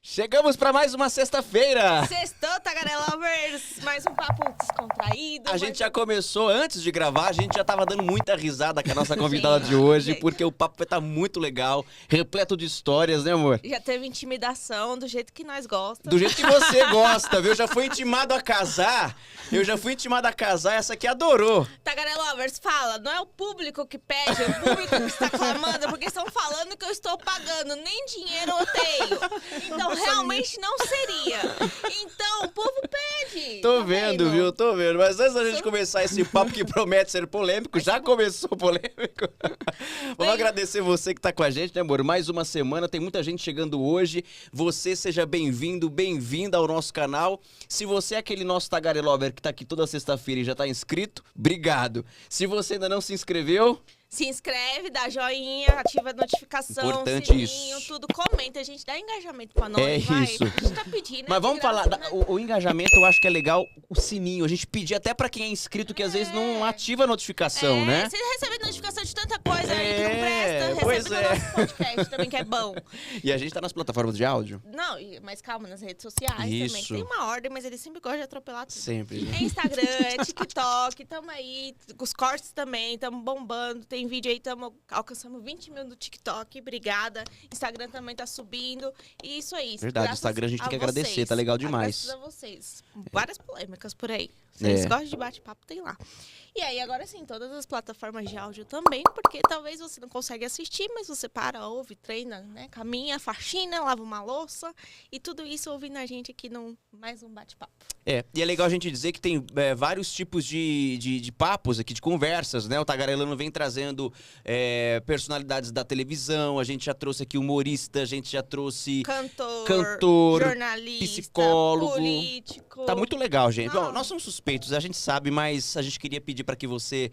Chegamos para mais uma sexta-feira. Sextou, Tagarelovers! Mais um papo descontraído. A gente já começou, antes de gravar, a gente já tava dando muita risada com a nossa convidada de hoje, porque o papo vai estar muito legal, repleto de histórias, né, amor? Já teve intimidação do jeito que nós gostamos. Do jeito que você gosta, viu? Eu já fui intimado a casar, essa aqui adorou. Tagarelovers, fala, não é o público que pede, é o público que está clamando, porque estão falando que eu estou pagando, nem dinheiro eu tenho. Então, realmente não seria. Então, o povo pede. Tô vendo, viu? Tô vendo. Mas antes da gente começar esse papo que promete ser polêmico, já começou polêmico. Vamos agradecer você que tá com a gente, né, amor? Mais uma semana, tem muita gente chegando hoje. Você seja bem-vindo, bem-vinda ao nosso canal. Se você é aquele nosso Tagarelover que tá aqui toda sexta-feira e já tá inscrito, obrigado. Se você ainda não se inscreveu... Se inscreve, dá joinha, ativa a notificação, importante sininho, isso. tudo. Comenta, a gente dá engajamento pra nós, É vai. isso. A gente tá pedindo. Mas vamos falar, né? o engajamento eu acho que é legal, o sininho. A gente pedir até pra quem é inscrito que às vezes não ativa a notificação, né? Você recebe notificação de tanta coisa aí que não presta, pois recebe no nosso podcast também, que é bom. E a gente tá nas plataformas de áudio? Não, mas calma, nas redes sociais também. Isso. Tem uma ordem, mas eles sempre gostam de atropelar tudo. Sempre. É Instagram, é TikTok, tamo aí. Os cortes também, tamo bombando. Tem vídeo aí, alcançamos 20 mil no TikTok. Obrigada. Instagram também tá subindo. E isso aí. Verdade, o Instagram a gente tem que agradecer, tá legal demais. Graças a vocês. Várias polêmicas por aí. Vocês É. gostam de bate-papo, tem lá. E aí, agora sim, todas as plataformas de áudio também, porque talvez você não consiga assistir, mas você para, ouve, treina, né? Caminha, faxina, lava uma louça. E tudo isso ouvindo a gente aqui num mais um bate-papo. E é legal a gente dizer que tem vários tipos de papos aqui, de conversas, né? O Tagarelando vem trazendo personalidades da televisão, a gente já trouxe aqui humorista, a gente já trouxe cantor, jornalista, psicólogo. político. Tá muito legal, gente. Não. Bom, nós somos suspeitos, a gente sabe, mas a gente queria pedir para que você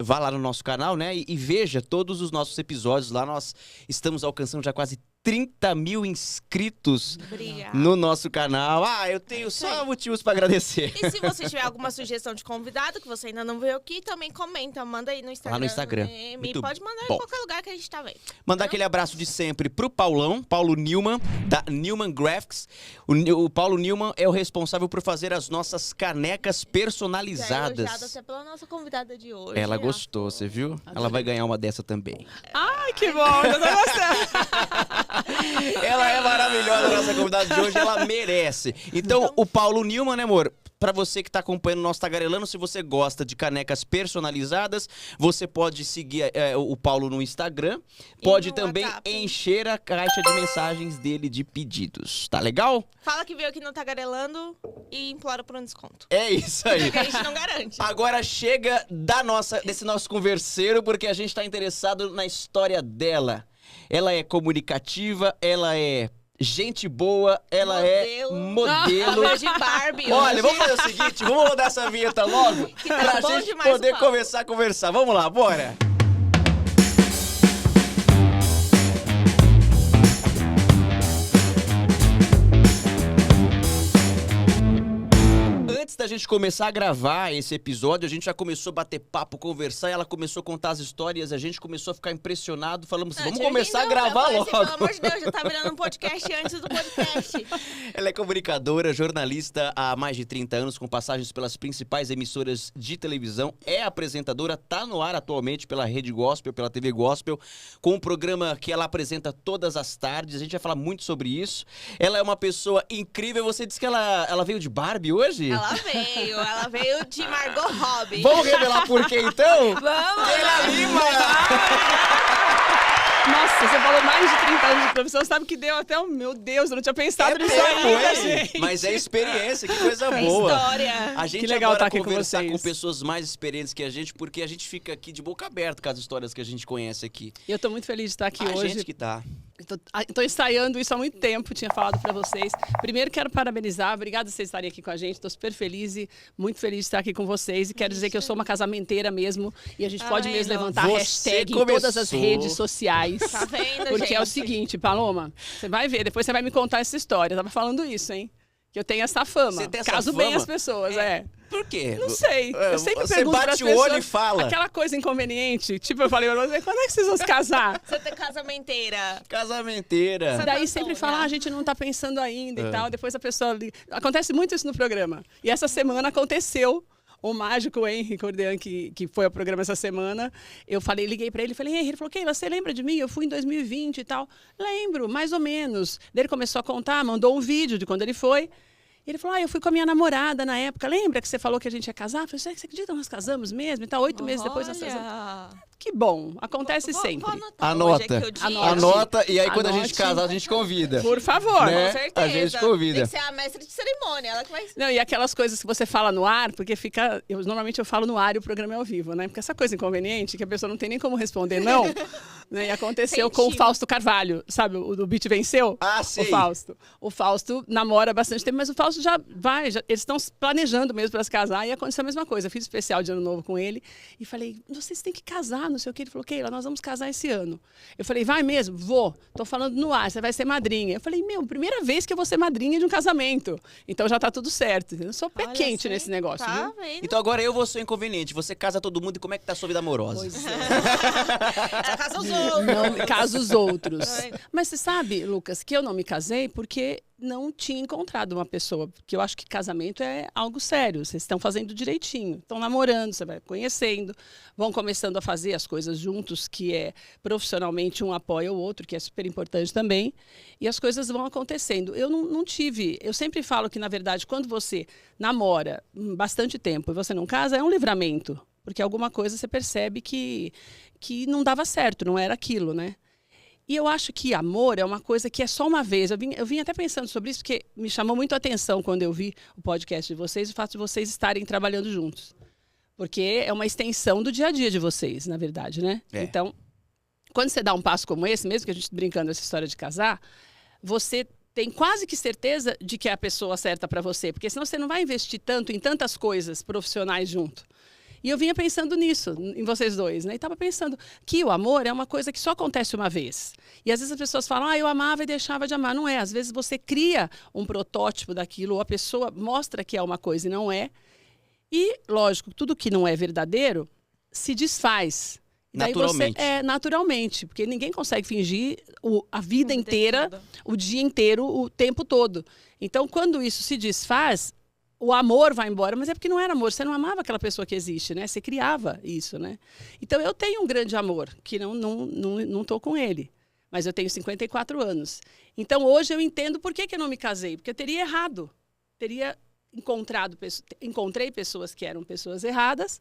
vá lá no nosso canal, né? E veja todos os nossos episódios. Lá nós estamos alcançando já quase 30 mil inscritos Obrigada. no nosso canal. Eu tenho só motivos para agradecer. E se você tiver alguma sugestão de convidado que você ainda não veio aqui, também comenta, manda aí no Instagram. Lá no Instagram. E pode mandar bom. em qualquer lugar que a gente tá vendo. Mandar aquele abraço de sempre pro Paulo Newman, da Newman Graphics. O Paulo Newman é o responsável por fazer as nossas canecas Já personalizadas. elogiada até pela nossa convidada de hoje. Ela ó. gostou, você viu? Ela vai ganhar uma dessa também. Ai, que bom, eu tô gostando. Ela é maravilhosa, a nossa convidada de hoje, ela merece. Então, o Paulo Newman, né, amor? Pra você que tá acompanhando o nosso Tagarelando, se você gosta de canecas personalizadas, você pode seguir o Paulo no Instagram. Pode no também WhatsApp. encher a caixa de mensagens dele de pedidos. Tá legal? Fala que veio aqui no Tagarelando e implora por um desconto. É isso aí. Porque a gente não garante. Agora chega desse nosso converseiro, porque a gente tá interessado na história dela. Ela é comunicativa, ela é gente boa, ela é modelo. Veio de Barbie. Olha, hoje. vamos fazer o seguinte, vamos rodar essa vinheta logo Que tá pra bom gente demais poder o papo. começar a conversar. Vamos lá, bora! Antes da gente começar a gravar esse episódio, a gente já começou a bater papo, conversar, e ela começou a contar as histórias, a gente começou a ficar impressionado, falamos assim, vamos começar a gravar eu logo. falei assim, pelo amor de Deus, já tá virando um podcast antes do podcast. Ela é comunicadora, jornalista há mais de 30 anos, com passagens pelas principais emissoras de televisão. É apresentadora, tá no ar atualmente pela Rede Gospel, pela TV Gospel, com um programa que ela apresenta todas as tardes. A gente vai falar muito sobre isso. Ela é uma pessoa incrível. Você disse que ela veio de Barbie hoje? Ela veio de Margot Robbie. Vamos revelar por quê, então? Vamos! Keila Lima! Nossa, você falou mais de 30 anos de profissão, sabe que deu até um... Meu Deus, eu não tinha pensado nisso ainda, gente. Mas é experiência, que coisa É boa. história. A gente Que legal adora estar aqui com conversar vocês. com pessoas mais experientes que a gente, porque a gente fica aqui de boca aberta com as histórias que a gente conhece aqui. E eu tô muito feliz de estar aqui A hoje. gente que tá. Tô ensaiando isso há muito tempo, tinha falado pra vocês. Primeiro quero parabenizar, obrigada por vocês estarem aqui com a gente. Tô super feliz e muito feliz de estar aqui com vocês. E quero dizer que eu sou uma casamenteira mesmo. E a gente pode mesmo levantar a Você hashtag em começou. todas as redes sociais. Tá vendo, Porque gente? é o seguinte, Paloma, você vai ver, depois você vai me contar essa história. Eu tava falando isso, hein? que eu tenho essa fama. Você tem essa Caso bem fama? as pessoas, Por quê? Não sei. Eu sempre Você pergunto bate pras o pessoas, olho e fala. aquela coisa inconveniente. Tipo, eu falei pra você, quando é que vocês vão se casar? Você tem casamenteira. Casamenteira. Você Daí tá sempre solta. fala, a gente não tá pensando ainda e tal. Depois a pessoa... Acontece muito isso no programa. E essa semana aconteceu. O mágico Henry Cordean, que foi ao programa essa semana, liguei pra ele e falei, Henry, ele falou, Keila, você lembra de mim? Eu fui em 2020 e tal. Lembro, mais ou menos. Daí ele começou a contar, mandou um vídeo de quando ele foi. Ele falou, eu fui com a minha namorada na época. Lembra que você falou que a gente ia casar? Eu falei, você acredita que nós casamos mesmo? E tal, 8 meses depois nós casamos. Que bom, acontece sempre. Vou anotar. Anota. Hoje é que o dia. Anota, e aí quando a gente Anote. casar, a gente convida. Por favor. Né? Com certeza. A gente convida. Tem que ser a mestre de cerimônia. Ela que vai... Não, e aquelas coisas que você fala no ar, porque fica... Normalmente eu falo no ar e o programa é ao vivo, né? Porque essa coisa inconveniente, que a pessoa não tem nem como responder não, né? E aconteceu com o Fausto Carvalho, sabe? O do Beat Venceu. Ah, sei. O Fausto. O Fausto namora há bastante tempo, mas o Fausto já vai, eles estão planejando mesmo para se casar, e aconteceu a mesma coisa. Eu fiz especial de Ano Novo com ele e falei, vocês têm que casar, não sei o que. Ele falou, Keila, nós vamos casar esse ano. Eu falei, vai mesmo? Vou. Tô falando no ar, você vai ser madrinha. Eu falei, primeira vez que eu vou ser madrinha de um casamento. Então já tá tudo certo. Eu sou pé quente nesse negócio, Tá viu? vendo? Então agora eu vou ser o inconveniente. Você casa todo mundo e como é que tá a sua vida amorosa? Pois é. Ela casa os outros. Não, caso os outros. Ai. Mas você sabe, Lucas, que eu não me casei porque não tinha encontrado uma pessoa. Porque eu acho que casamento é algo sério. Vocês estão fazendo direitinho. Estão namorando, você vai conhecendo, vão começando a fazer as coisas juntos, que é profissionalmente um apoia o outro, que é super importante também. E as coisas vão acontecendo. Eu não tive... Eu sempre falo que, na verdade, quando você namora bastante tempo e você não casa, é um livramento. Porque alguma coisa você percebe que não dava certo, não era aquilo, né? E eu acho que amor é uma coisa que é só uma vez. Eu vim até pensando sobre isso, porque me chamou muito a atenção quando eu vi o podcast de vocês, o fato de vocês estarem trabalhando juntos. Porque é uma extensão do dia a dia de vocês, na verdade, né? É. Então, quando você dá um passo como esse, mesmo que a gente brincando essa história de casar, você tem quase que certeza de que é a pessoa certa para você, porque senão você não vai investir tanto em tantas coisas profissionais junto. E eu vinha pensando nisso, em vocês dois, né? E estava pensando que o amor é uma coisa que só acontece uma vez. E às vezes as pessoas falam, eu amava e deixava de amar. Não é. Às vezes você cria um protótipo daquilo, ou a pessoa mostra que é uma coisa e não é. E, lógico, tudo que não é verdadeiro se desfaz. E daí Naturalmente. Naturalmente, porque ninguém consegue fingir a vida inteira, o dia inteiro, o tempo todo. Então, quando isso se desfaz, o amor vai embora, mas é porque não era amor, você não amava aquela pessoa que existe, né? Você criava isso, né? Então eu tenho um grande amor, que não tô com ele, mas eu tenho 54 anos. Então hoje eu entendo por que eu não me casei, porque eu teria errado. Teria encontrei pessoas que eram pessoas erradas,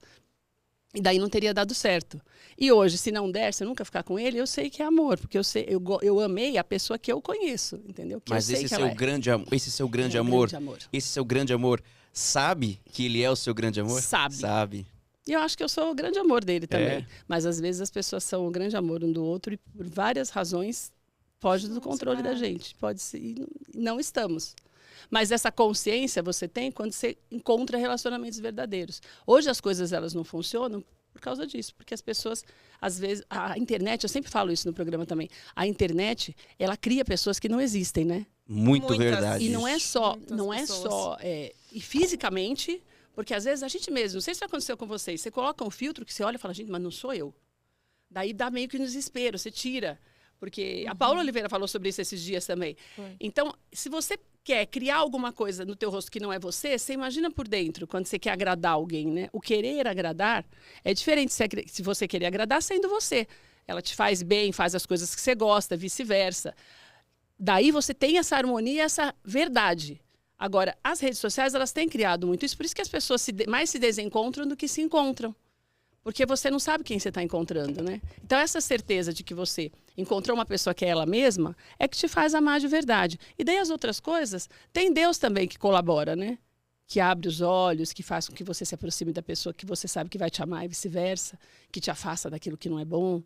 e daí não teria dado certo. E hoje, se não der, se eu nunca ficar com ele, eu sei que é amor, porque eu amei a pessoa que eu conheço, entendeu? Que Mas eu sei esse que seu ela é. grande amor, esse seu grande É um amor, grande amor. esse seu grande amor, sabe que ele é o seu grande amor? Sabe. Sabe. E eu acho que eu sou o grande amor dele também. É. Mas às vezes as pessoas são o grande amor um do outro e por várias razões foge do controle da gente. Pode ser, e não estamos. Mas essa consciência você tem quando você encontra relacionamentos verdadeiros. Hoje as coisas elas não funcionam por causa disso, porque as pessoas, às vezes, a internet, eu sempre falo isso no programa também, a internet, ela cria pessoas que não existem, né? Muito Muitas. verdade. E não é isso. só, Muitas não é pessoas. só e fisicamente, porque às vezes a gente mesmo, não sei se já aconteceu com vocês, você coloca um filtro que você olha e fala, gente, mas não sou eu. Daí dá meio que um desespero, você tira. Porque a Paula Oliveira falou sobre isso esses dias também. Foi. Então, se você quer criar alguma coisa no teu rosto que não é você, você imagina por dentro, quando você quer agradar alguém, né? O querer agradar é diferente se você querer agradar sendo você. Ela te faz bem, faz as coisas que você gosta, vice-versa. Daí você tem essa harmonia, essa verdade. Agora, as redes sociais, elas têm criado muito isso, por isso que as pessoas mais se desencontram do que se encontram. Porque você não sabe quem você está encontrando, né? Então, essa certeza de que você encontrou uma pessoa que é ela mesma é que te faz amar de verdade. E daí as outras coisas, tem Deus também que colabora, né? Que abre os olhos, que faz com que você se aproxime da pessoa que você sabe que vai te amar e vice-versa, que te afasta daquilo que não é bom.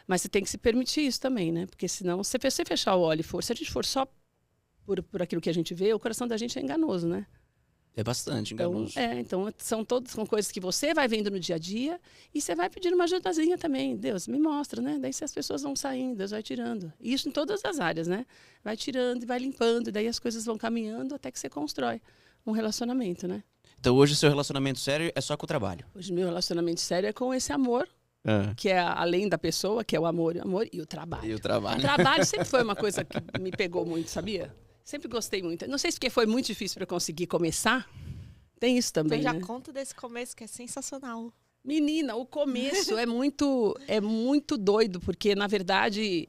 Mas você tem que se permitir isso também, né? Porque senão, se você fechar o olho e for, se a gente for só por aquilo que a gente vê, o coração da gente é enganoso, né? É bastante Então, enganoso. então são coisas que você vai vendo no dia a dia e você vai pedindo uma ajudazinha também. Deus, me mostra, né? Daí se as pessoas vão saindo, Deus vai tirando. Isso em todas as áreas, né? Vai tirando e vai limpando, e daí as coisas vão caminhando até que você constrói um relacionamento, né? Então hoje o seu relacionamento sério é só com o trabalho. Hoje meu relacionamento sério é com esse amor, que é além da pessoa, que é o amor e o trabalho. E o trabalho. O trabalho sempre foi uma coisa que me pegou muito, sabia? Sempre gostei muito. Não sei se porque foi muito difícil para conseguir começar. Tem isso também, Então já né? conta desse começo que é sensacional. Menina, o começo é muito doido, porque, na verdade,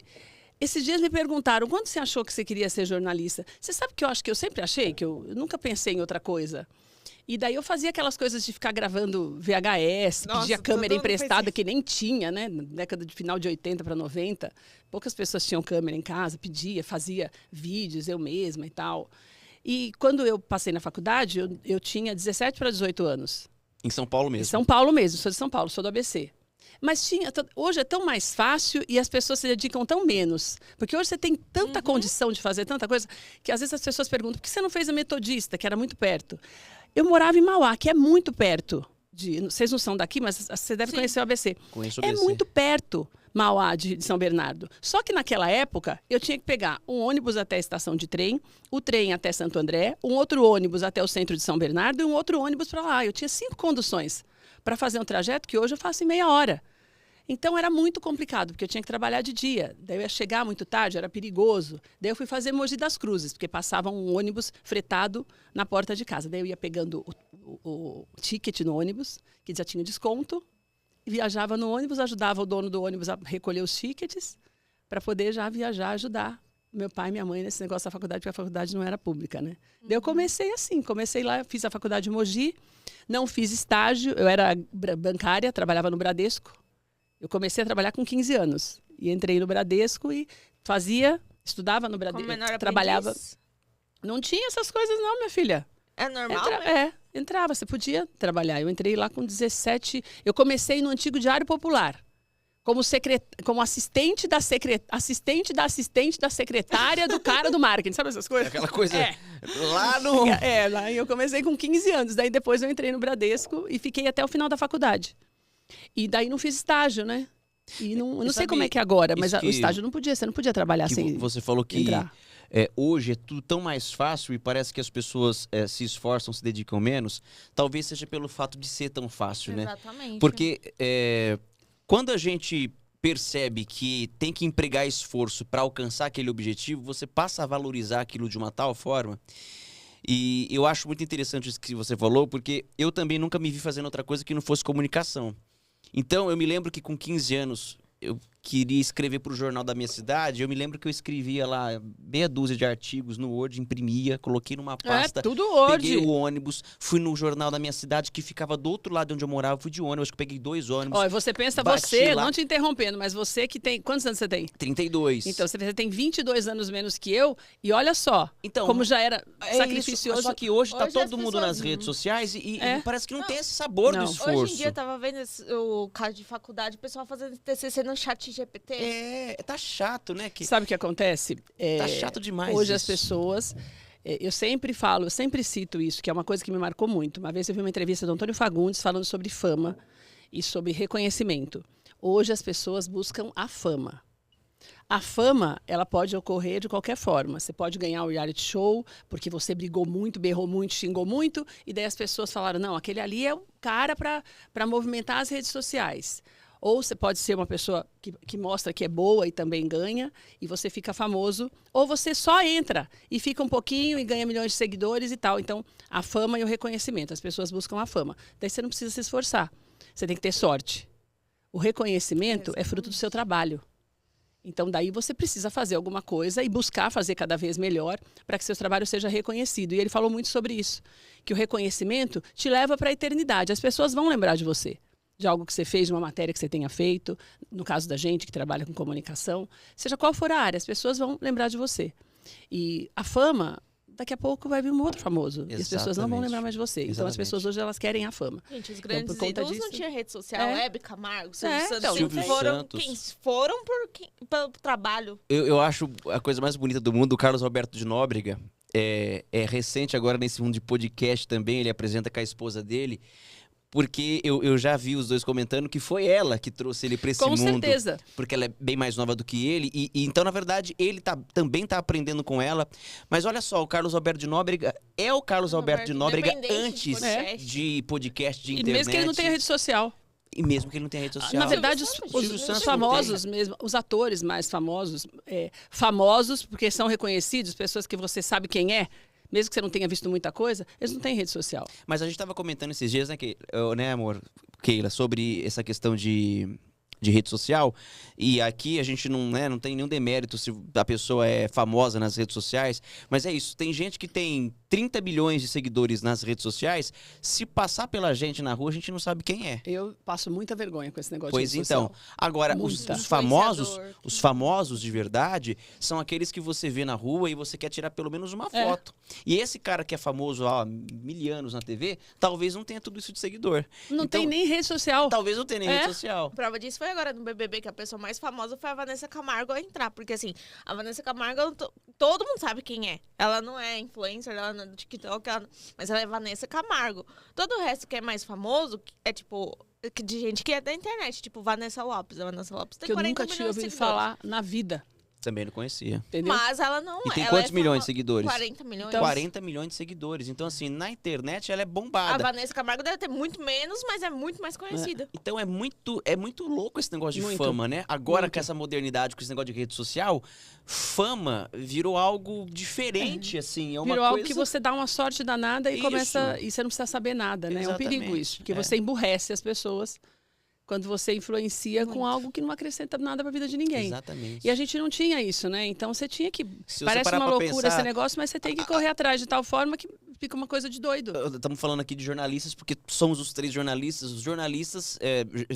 esses dias me perguntaram, quando você achou que você queria ser jornalista? Você sabe que eu sempre achei, que eu nunca pensei em outra coisa. E daí eu fazia aquelas coisas de ficar gravando VHS, Nossa, pedia câmera todo mundo emprestada, fez que nem tinha, né? Na década de final de 80 para 90. Poucas pessoas tinham câmera em casa, pedia, fazia vídeos eu mesma e tal. E quando eu passei na faculdade, eu tinha 17 para 18 anos. Em São Paulo Em mesmo. São Paulo mesmo, sou de São Paulo, sou do ABC. Mas hoje é tão mais fácil e as pessoas se dedicam tão menos. Porque hoje você tem tanta condição de fazer tanta coisa, que às vezes as pessoas perguntam, por que você não fez a Metodista, que era muito perto? Eu morava em Mauá, que é muito perto. Vocês não são daqui, mas você deve conhecer o ABC. Conheço o É ABC. muito perto, Mauá de São Bernardo. Só que naquela época, eu tinha que pegar um ônibus até a estação de trem, o trem até Santo André, um outro ônibus até o centro de São Bernardo e um outro ônibus para lá. Eu tinha 5 conduções para fazer um trajeto que hoje eu faço em meia hora. Então era muito complicado, porque eu tinha que trabalhar de dia. Daí eu ia chegar muito tarde, era perigoso. Daí eu fui fazer Mogi das Cruzes, porque passava um ônibus fretado na porta de casa. Daí eu ia pegando o ticket no ônibus, que já tinha desconto, e viajava no ônibus, ajudava o dono do ônibus a recolher os tickets, para poder já viajar, ajudar meu pai e minha mãe nesse negócio da faculdade, porque a faculdade não era pública, né? Daí eu comecei assim, comecei lá, fiz a faculdade de Mogi, não fiz estágio, eu era bancária, trabalhava no Bradesco. Eu comecei a trabalhar com 15 anos. E entrei no Bradesco e estudava no Como menor Bradesco, trabalhava. aprendiz? Não tinha essas coisas não, minha filha. É normal? né? Entrava, você podia trabalhar. Eu entrei lá com 17. Eu comecei no antigo Diário Popular, como assistente da secretária do cara do marketing. Sabe essas coisas? Aquela coisa lá no... Lá eu comecei com 15 anos. Daí depois eu entrei no Bradesco e fiquei até o final da faculdade. E daí não fiz estágio, né? E não sei como é que é agora, mas o estágio você não podia trabalhar sem Você falou que entrar. Hoje é tudo tão mais fácil e parece que as pessoas se esforçam, se dedicam menos. Talvez seja pelo fato de ser tão fácil, né? Exatamente. Porque quando a gente percebe que tem que empregar esforço para alcançar aquele objetivo, você passa a valorizar aquilo de uma tal forma. E eu acho muito interessante isso que você falou, porque eu também nunca me vi fazendo outra coisa que não fosse comunicação. Então, eu me lembro que com 15 anos eu queria escrever para o jornal da minha cidade. Eu me lembro que eu escrevia lá meia dúzia de artigos no Word, imprimia, coloquei numa pasta. Tudo Word. Peguei o ônibus, fui no jornal da minha cidade, que ficava do outro lado de onde eu morava. Fui de ônibus, acho que peguei 2 ônibus. Olha, você pensa, bati lá. não te interrompendo, mas você que tem... Quantos anos você tem? 32. Então, você tem 22 anos menos que eu, e olha só, Então, como já era é sacrificioso. isso, só que hoje tá Hoje todo as mundo pessoas- nas redes sociais e parece que não Não. tem esse sabor Não. do esforço. Hoje em dia eu tava vendo o caso de faculdade, o pessoal fazendo TCC no chat GPT. Tá chato, né? Sabe o que acontece? Tá chato demais Hoje isso. as pessoas... Eu sempre falo, eu sempre cito isso, que é uma coisa que me marcou muito. Uma vez eu vi uma entrevista do Antônio Fagundes falando sobre fama e sobre reconhecimento. Hoje as pessoas buscam a fama. A fama, ela pode ocorrer de qualquer forma. Você pode ganhar o reality show porque você brigou muito, berrou muito, xingou muito, e daí as pessoas falaram, não, aquele ali é o cara para movimentar as redes sociais. Ou você pode ser uma pessoa que mostra que é boa e também ganha, e você fica famoso. Ou você só entra e fica um pouquinho e ganha milhões de seguidores e tal. Então, a fama e o reconhecimento. As pessoas buscam a fama. Daí você não precisa se esforçar. Você tem que ter sorte. O reconhecimento é fruto do seu trabalho. Então, daí você precisa fazer alguma coisa e buscar fazer cada vez melhor para que seu trabalho seja reconhecido. E ele falou muito sobre isso, que o reconhecimento te leva para a eternidade. As pessoas vão lembrar de você, de algo que você fez, de uma matéria que você tenha feito, no caso da gente que trabalha com comunicação, seja qual for a área, as pessoas vão lembrar de você. E a fama, daqui a pouco vai vir um outro famoso. E as pessoas não vão Exatamente. lembrar mais de você. Então as pessoas hoje elas querem a fama. Gente, os grandes por conta ídolos não disso- tinham rede social. É. Hebe Camargo, Silvio É, Santos. então, sempre Silvio foram, Santos. quem foram pelo trabalho. Eu acho a coisa mais bonita do mundo, o Carlos Alberto de Nóbrega. é recente agora nesse mundo de podcast também, ele apresenta com a esposa dele, porque eu já vi os dois comentando que foi ela que trouxe ele para esse mundo. Com certeza. Porque ela é bem mais nova do que ele. E então, na verdade, ele também tá aprendendo com ela. Mas olha só, o Carlos Alberto de Nóbrega é o Carlos Alberto de Nóbrega antes de podcast, de internet. E mesmo que ele não tenha rede social. E mesmo que ele não tenha rede social. Na verdade, os famosos mesmo, os atores mais famosos, famosos porque são reconhecidos, pessoas que você sabe quem é, mesmo que você não tenha visto muita coisa, eles não têm rede social. Mas a gente estava comentando esses dias, né, amor, Keila, sobre essa questão de rede social. E aqui a gente não tem nenhum demérito se a pessoa é famosa nas redes sociais. Mas é isso, tem gente que tem 30 milhões de seguidores nas redes sociais. Se passar pela gente na rua, a gente não sabe quem é. Eu passo muita vergonha com esse negócio de rede social. Pois então, agora, os famosos de verdade são aqueles que você vê na rua e você quer tirar pelo menos uma foto. E esse cara que é famoso há 1000 anos na TV, talvez não tenha tudo isso de seguidor. Não tem nem rede social. Talvez não tenha nem rede social. Prova disso foi agora no BBB, que a pessoa mais famosa foi a Vanessa Camargo a entrar. Porque assim, a Vanessa Camargo, todo mundo sabe quem é. Ela não é influencer, ela não é do TikTok, mas ela é Vanessa Camargo. Todo o resto que é mais famoso é tipo de gente que é da internet, tipo Vanessa Lopes. A Vanessa Lopes tem 40 milhões de seguidores. Que eu nunca tinha ouvido falar na vida. Também não conhecia. Entendeu? Mas ela não é. E tem quantos milhões de seguidores? 40 milhões. Então, 40 milhões de seguidores. Então, assim, na internet ela é bombada. A Vanessa Camargo deve ter muito menos, mas é muito mais conhecida. Então é muito louco esse negócio de fama, né? Agora com essa modernidade, com esse negócio de rede social, fama virou algo diferente, assim. Virou algo que você dá uma sorte danada e começa... E você não precisa saber nada, né? Exatamente. É um perigo isso. Porque você emburrece as pessoas quando você influencia com algo que não acrescenta nada para a vida de ninguém. Exatamente. E a gente não tinha isso, né? Então você tinha que... Se Parece uma loucura esse negócio, mas você tem que correr atrás de tal forma que fica uma coisa de doido. Estamos falando aqui de jornalistas porque somos os 3 jornalistas. Os jornalistas,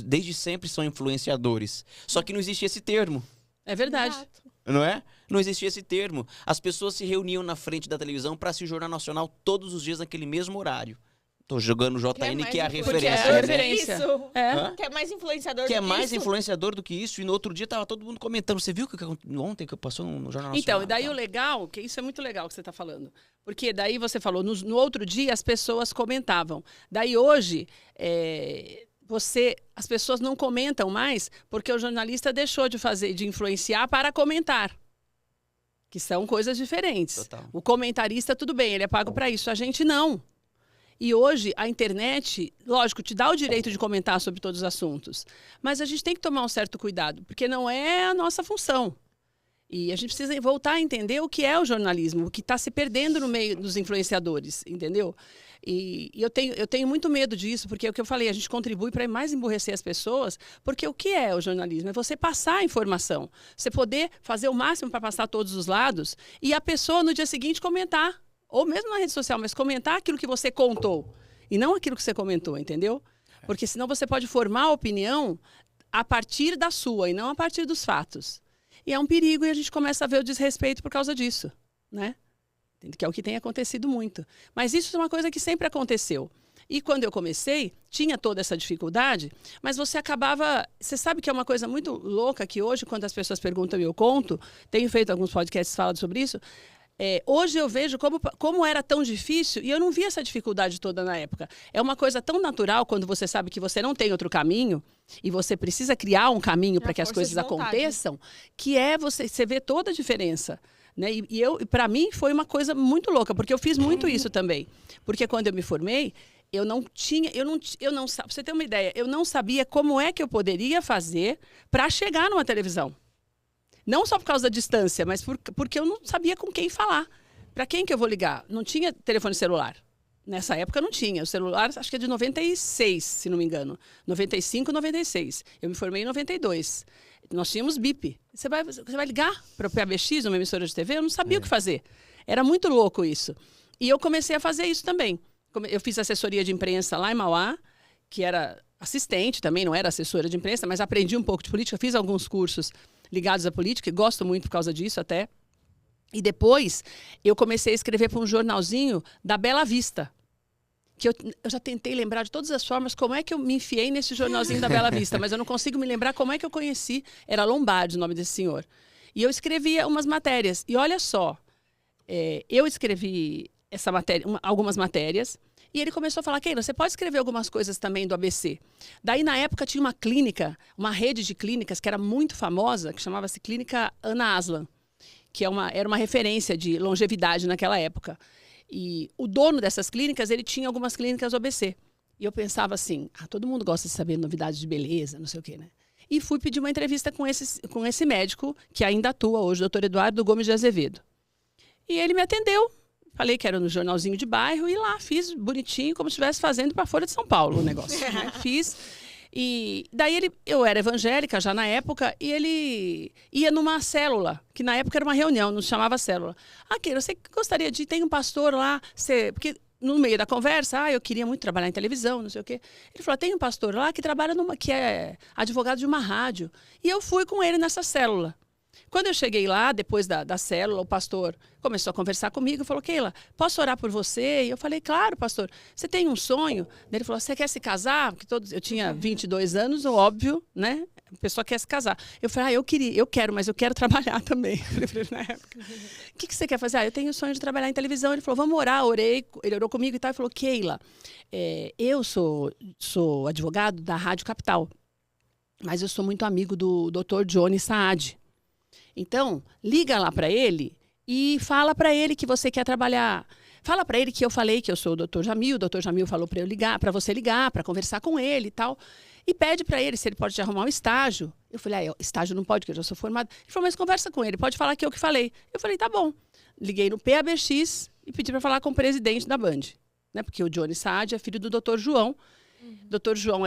desde sempre, são influenciadores. Só que não existe esse termo. É verdade. Exato. Não é? Não existia esse termo. As pessoas se reuniam na frente da televisão para assistir o Jornal Nacional todos os dias naquele mesmo horário. Tô jogando o JN, que é a referência. É a referência. Isso. É. Que é mais influenciador Que do é mais isso. influenciador do que isso. E no outro dia tava todo mundo comentando. Você viu que ontem que passou no Jornal Nacional? Então, e daí o legal, que isso é muito legal que você está falando. Porque daí você falou, no outro dia as pessoas comentavam. Daí hoje, as pessoas não comentam mais porque o jornalista deixou de influenciar para comentar. Que são coisas diferentes. Total. O comentarista, tudo bem, ele é pago para isso. A gente não. E hoje, a internet, lógico, te dá o direito de comentar sobre todos os assuntos. Mas a gente tem que tomar um certo cuidado, porque não é a nossa função. E a gente precisa voltar a entender o que é o jornalismo, o que está se perdendo no meio dos influenciadores, entendeu? E eu tenho muito medo disso, porque é o que eu falei, a gente contribui para mais emburrecer as pessoas, porque o que é o jornalismo? É você passar a informação, você poder fazer o máximo para passar todos os lados e a pessoa no dia seguinte comentar. Ou mesmo na rede social, mas comentar aquilo que você contou. E não aquilo que você comentou, entendeu? Porque senão você pode formar a opinião a partir da sua e não a partir dos fatos. E é um perigo e a gente começa a ver o desrespeito por causa disso, né? Que é o que tem acontecido muito. Mas isso é uma coisa que sempre aconteceu. E quando eu comecei, tinha toda essa dificuldade, mas você acabava... Você sabe que é uma coisa muito louca que hoje, quando as pessoas perguntam e eu conto, tenho feito alguns podcasts falando sobre isso... hoje eu vejo como era tão difícil e eu não vi essa dificuldade toda na época. É uma coisa tão natural quando você sabe que você não tem outro caminho e você precisa criar um caminho para que as coisas aconteçam, que você vê toda a diferença. Né? E para mim foi uma coisa muito louca, porque eu fiz muito isso também. Porque quando eu me formei, pra você ter uma ideia, eu não sabia como é que eu poderia fazer para chegar numa televisão. Não só por causa da distância, mas porque eu não sabia com quem falar. Para quem que eu vou ligar? Não tinha telefone celular. Nessa época não tinha. O celular, acho que é de 96, se não me engano. 95, 96. Eu me formei em 92. Nós tínhamos bip. Você vai ligar para o PABX, uma emissora de TV? Eu não sabia o que fazer. Era muito louco isso. E eu comecei a fazer isso também. Eu fiz assessoria de imprensa lá em Mauá, que era assistente também, não era assessora de imprensa, mas aprendi um pouco de política, fiz alguns cursos ligados à política, e gosto muito por causa disso até. E depois eu comecei a escrever para um jornalzinho da Bela Vista, que eu já tentei lembrar de todas as formas como é que eu me enfiei nesse jornalzinho da Bela Vista, mas eu não consigo me lembrar como é que eu conheci. Era Lombardi o nome desse senhor. E eu escrevia umas matérias. E olha só, eu escrevi essa matéria, algumas matérias, e ele começou a falar, Keila, você pode escrever algumas coisas também do ABC. Daí, na época, tinha uma clínica, uma rede de clínicas que era muito famosa, que chamava-se Clínica Ana Aslan, que era uma referência de longevidade naquela época. E o dono dessas clínicas, ele tinha algumas clínicas do ABC. E eu pensava assim, todo mundo gosta de saber novidades de beleza, não sei o quê, né? E fui pedir uma entrevista com esse médico, que ainda atua hoje, o Dr. Eduardo Gomes de Azevedo. E ele me atendeu. Falei que era no jornalzinho de bairro e lá fiz bonitinho, como se estivesse fazendo para a Folha de São Paulo o negócio. Né? Fiz. E daí eu era evangélica já na época e ele ia numa célula, que na época era uma reunião, não se chamava célula. Keila, você gostaria de... Tem um pastor lá, porque no meio da conversa, eu queria muito trabalhar em televisão, não sei o quê. Ele falou, tem um pastor lá que trabalha que é advogado de uma rádio. E eu fui com ele nessa célula. Quando eu cheguei lá, depois da célula, o pastor começou a conversar comigo e falou, Keila, posso orar por você? E eu falei, claro, pastor, você tem um sonho? Ele falou, você quer se casar? Porque eu tinha 22 anos, óbvio, né? A pessoa quer se casar. Eu falei, eu quero, mas eu quero trabalhar também. Na época. O que você quer fazer? Eu tenho o sonho de trabalhar em televisão. Ele falou, vamos orar. Orei, ele orou comigo e tal. Ele falou, Keila, eu sou advogado da Rádio Capital, mas eu sou muito amigo do Dr. Johnny Saad. Então, liga lá para ele e fala para ele que você quer trabalhar. Fala para ele que eu falei que eu sou o Dr. Jamil. O Dr. Jamil falou para você ligar, para conversar com ele e tal. E pede para ele se ele pode te arrumar um estágio. Eu falei, estágio não pode, porque eu já sou formada. Ele falou, mas conversa com ele, pode falar que eu que falei. Eu falei, tá bom. Liguei no PABX e pedi para falar com o presidente da Band. Né? Porque o Johnny Saad é filho do Dr. João. O Dr. João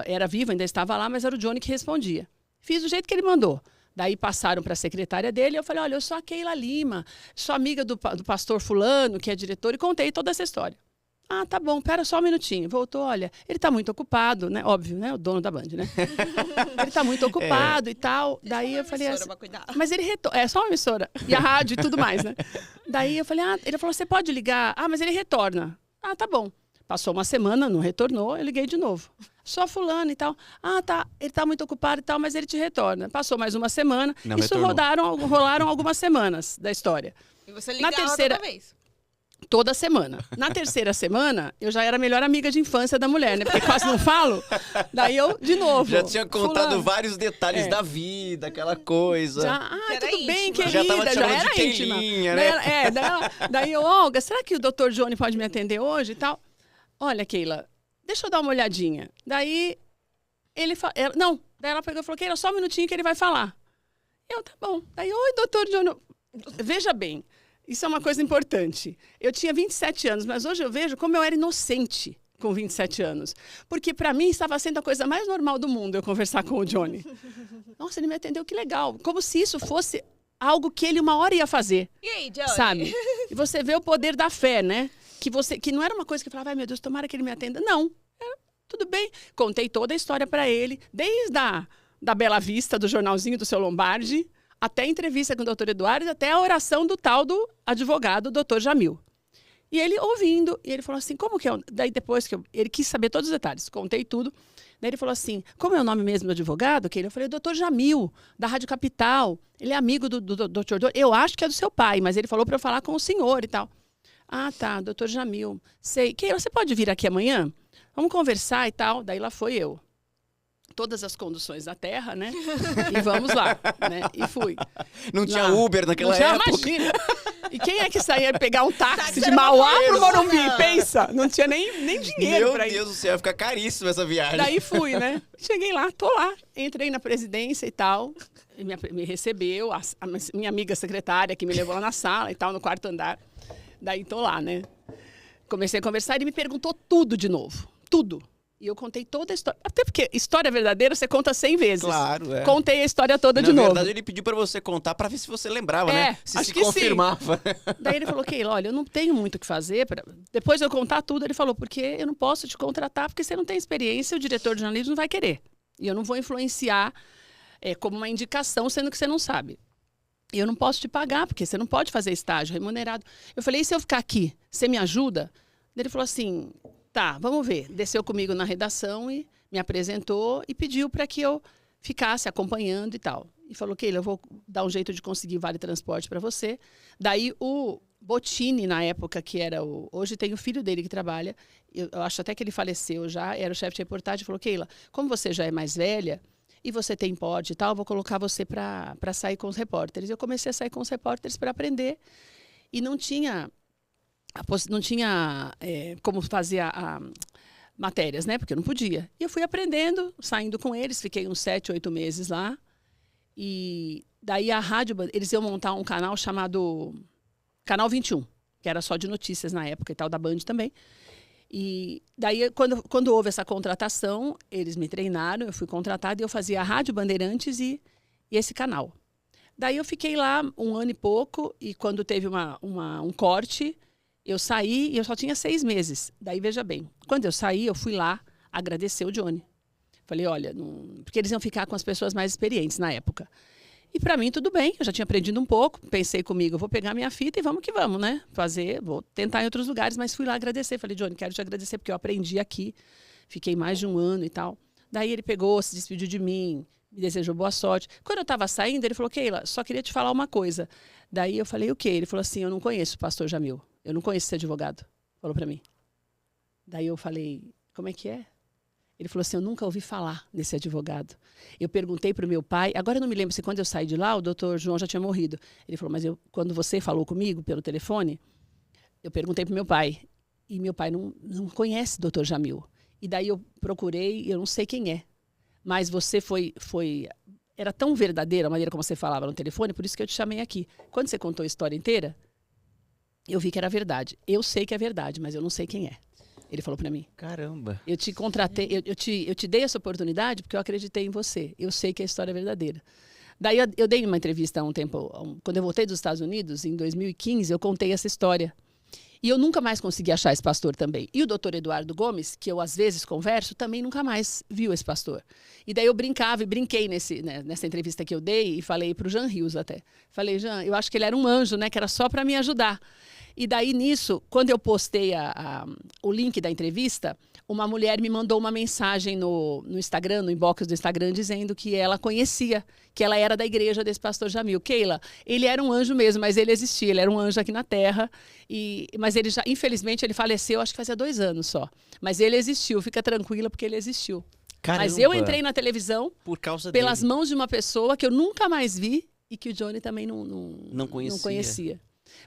era vivo, ainda estava lá, mas era o Johnny que respondia. Fiz do jeito que ele mandou. Daí passaram para a secretária dele e eu falei, olha, eu sou a Keila Lima, sou amiga do pastor fulano, que é diretor, e contei toda essa história. Tá bom, pera só um minutinho. Voltou, olha, ele está muito ocupado, né? Óbvio, né? O dono da Band, né? Ele está muito ocupado e tal. Daí eu falei assim, mas ele retorna, só uma emissora, e a rádio e tudo mais, né? Daí eu falei, ele falou, você pode ligar? Mas ele retorna. Tá bom. Passou uma semana, não retornou, eu liguei de novo. Só fulano e tal. Tá, ele tá muito ocupado e tal, mas ele te retorna. Passou mais uma semana. Não isso rolaram algumas semanas da história. E você ligava toda vez? Toda semana. Na terceira semana, eu já era a melhor amiga de infância da mulher, né? Porque quase não falo. Daí eu, de novo. Já tinha contado vários detalhes da vida, aquela coisa. Tudo bem, querida. Já tava te chamando era de Keilinha, né? Daí eu, Olga, será que o Dr. Johnny pode me atender hoje e tal? Olha, Keila, deixa eu dar uma olhadinha. Daí daí ela pegou e falou, Keila, só um minutinho que ele vai falar. Eu, tá bom. Daí, oi, doutor Johnny. Veja bem, isso é uma coisa importante. Eu tinha 27 anos, mas hoje eu vejo como eu era inocente com 27 anos. Porque para mim estava sendo a coisa mais normal do mundo eu conversar com o Johnny. Nossa, ele me atendeu, que legal. Como se isso fosse algo que ele uma hora ia fazer. E aí, Johnny? Sabe? E você vê o poder da fé, né? Que não era uma coisa que eu falava, meu Deus, tomara que ele me atenda. Não, tudo bem. Contei toda a história para ele, desde da Bela Vista, do jornalzinho do seu Lombardi, até a entrevista com o Dr. Eduardo, até a oração do tal do advogado, Dr. Jamil. E ele ouvindo, e ele falou assim, como que é? Daí depois ele quis saber todos os detalhes, contei tudo. Daí ele falou assim, como é o nome mesmo do advogado? Eu falei, Dr. Jamil, da Rádio Capital. Ele é amigo do Dr. Eu acho que é do seu pai, mas ele falou para eu falar com o senhor e tal. Tá, doutor Jamil. Sei. Keila, você pode vir aqui amanhã? Vamos conversar e tal. Daí lá foi eu. Todas as conduções da terra, né? E vamos lá, né? E fui. Não tinha Uber naquela época. Imagina. E quem é que saía pegar um táxi de Mauá pro Morumbi? Pensa, não tinha nem dinheiro para ir. Meu Deus do céu, ia ficar caríssimo essa viagem. Daí fui, né? Cheguei lá, tô lá. Entrei na presidência e tal. Me recebeu, a minha amiga secretária que me levou lá na sala e tal, no quarto andar. Daí tô lá, né? Comecei a conversar e ele me perguntou tudo de novo. Tudo. E eu contei toda a história. Até porque história verdadeira você conta 100 vezes. Claro, é. Contei a história toda de novo. Na verdade, ele pediu pra você contar pra ver se você lembrava, né? Se confirmava. Sim. Daí ele falou, Keila, olha, eu não tenho muito o que fazer. Depois de eu contar tudo, ele falou, porque eu não posso te contratar, porque você não tem experiência, o diretor de jornalismo não vai querer. E eu não vou influenciar como uma indicação, sendo que você não sabe. E eu não posso te pagar, porque você não pode fazer estágio remunerado. Eu falei, e se eu ficar aqui, você me ajuda? Ele falou assim, tá, vamos ver. Desceu comigo na redação e me apresentou e pediu para que eu ficasse acompanhando e tal. E falou, Keila, eu vou dar um jeito de conseguir vale transporte para você. Daí Bottini, na época, que era hoje tem o filho dele que trabalha, eu acho até que ele faleceu já, era o chefe de reportagem, falou, Keila, como você já é mais velha e você tem porte e tal, eu vou colocar você para sair com os repórteres. Eu comecei a sair com os repórteres para aprender e não tinha como fazer matérias, né? Porque eu não podia. E eu fui aprendendo, saindo com eles, fiquei uns 7, 8 meses lá. E daí a rádio, eles iam montar um canal chamado Canal 21, que era só de notícias na época e tal, da Band também. E daí, quando houve essa contratação, eles me treinaram, eu fui contratada e eu fazia a Rádio Bandeirantes e esse canal. Daí eu fiquei lá 1 ano e pouco e quando teve um corte, eu saí e eu só tinha 6 meses. Daí, veja bem, quando eu saí, eu fui lá agradecer o Johnny. Falei, olha, porque eles iam ficar com as pessoas mais experientes na época. E para mim, tudo bem, eu já tinha aprendido um pouco, pensei comigo, eu vou pegar minha fita e vamos que vamos, né? Vou tentar em outros lugares, mas fui lá agradecer. Falei, Johnny, quero te agradecer porque eu aprendi aqui, fiquei mais de 1 ano e tal. Daí ele pegou, se despediu de mim, me desejou boa sorte. Quando eu estava saindo, ele falou, Keila, só queria te falar uma coisa. Daí eu falei, o quê? Ele falou assim, eu não conheço o pastor Jamil, eu não conheço esse advogado. Falou para mim. Daí eu falei, como é que é? Ele falou assim, eu nunca ouvi falar desse advogado. Eu perguntei para o meu pai, agora eu não me lembro se quando eu saí de lá, o doutor João já tinha morrido. Ele falou, mas quando você falou comigo pelo telefone, eu perguntei para o meu pai. E meu pai não conhece o doutor Jamil. E daí eu procurei, eu não sei quem é. Mas você era tão verdadeira a maneira como você falava no telefone, por isso que eu te chamei aqui. Quando você contou a história inteira, eu vi que era verdade. Eu sei que é verdade, mas eu não sei quem é. Ele falou para mim. Caramba. Eu te contratei, eu te dei essa oportunidade porque eu acreditei em você. Eu sei que a história é verdadeira. Daí eu dei uma entrevista há um tempo, quando eu voltei dos Estados Unidos, em 2015, eu contei essa história. E eu nunca mais consegui achar esse pastor também. E o doutor Eduardo Gomes, que eu às vezes converso, também nunca mais viu esse pastor. E daí eu brincava e brinquei nessa entrevista que eu dei e falei para o Jean Rios até. Falei, Jean, eu acho que ele era um anjo, né, que era só para me ajudar. E daí, nisso, quando eu postei o link da entrevista, uma mulher me mandou uma mensagem no Instagram, no inbox do Instagram, dizendo que ela conhecia, que ela era da igreja desse pastor Jamil. Keila, ele era um anjo mesmo, mas ele existia, ele era um anjo aqui na Terra. Mas ele já, infelizmente, ele faleceu, acho que fazia 2 anos só. Mas ele existiu, fica tranquila, porque ele existiu. Caramba. Mas eu entrei na televisão por causa pelas dele. mãos de uma pessoa que eu nunca mais vi e que o Johnny também não conhecia.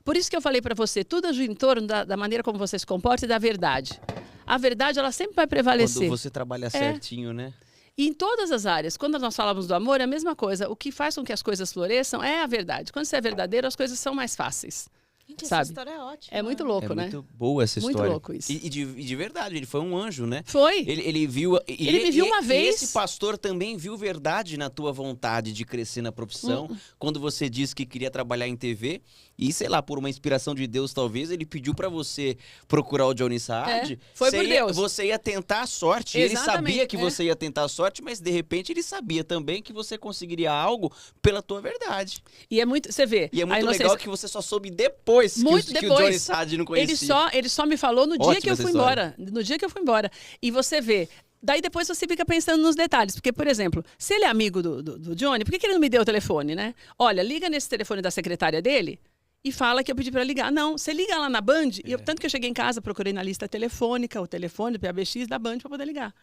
Por isso que eu falei para você, tudo gira em torno da maneira como você se comporta e da verdade. A verdade, ela sempre vai prevalecer. Quando você trabalha certinho, né? E em todas as áreas. Quando nós falamos do amor, é a mesma coisa. O que faz com que as coisas floresçam é a verdade. Quando você é verdadeiro, as coisas são mais fáceis. Gente, sabe? essa história é ótima. É muito louco, né? É muito boa essa história. Muito louco isso. E de verdade, ele foi um anjo, né? Foi. Ele viu... Ele me viu uma vez. E esse pastor também viu verdade na tua vontade de crescer na profissão. Quando você disse que queria trabalhar em TV. E, sei lá, por uma inspiração de Deus, talvez, ele pediu pra você procurar o Johnny Saad. Foi por Deus. Você ia tentar a sorte. Exatamente, ele sabia que você ia tentar a sorte, mas, de repente, ele sabia também que você conseguiria algo pela tua verdade. E é muito... Você vê... E é muito legal que você só soube depois que o Johnny Saad não conhecia. Ele só me falou no dia que eu fui embora. No dia que eu fui embora. E você vê... Daí depois você fica pensando nos detalhes. Porque, por exemplo, se ele é amigo do Johnny, por que ele não me deu o telefone, né? Olha, liga nesse telefone da secretária dele e fala que eu pedi para ligar. Não, você liga lá na Band. E tanto que eu cheguei em casa, procurei na lista telefônica, o telefone do PABX da Band para poder ligar.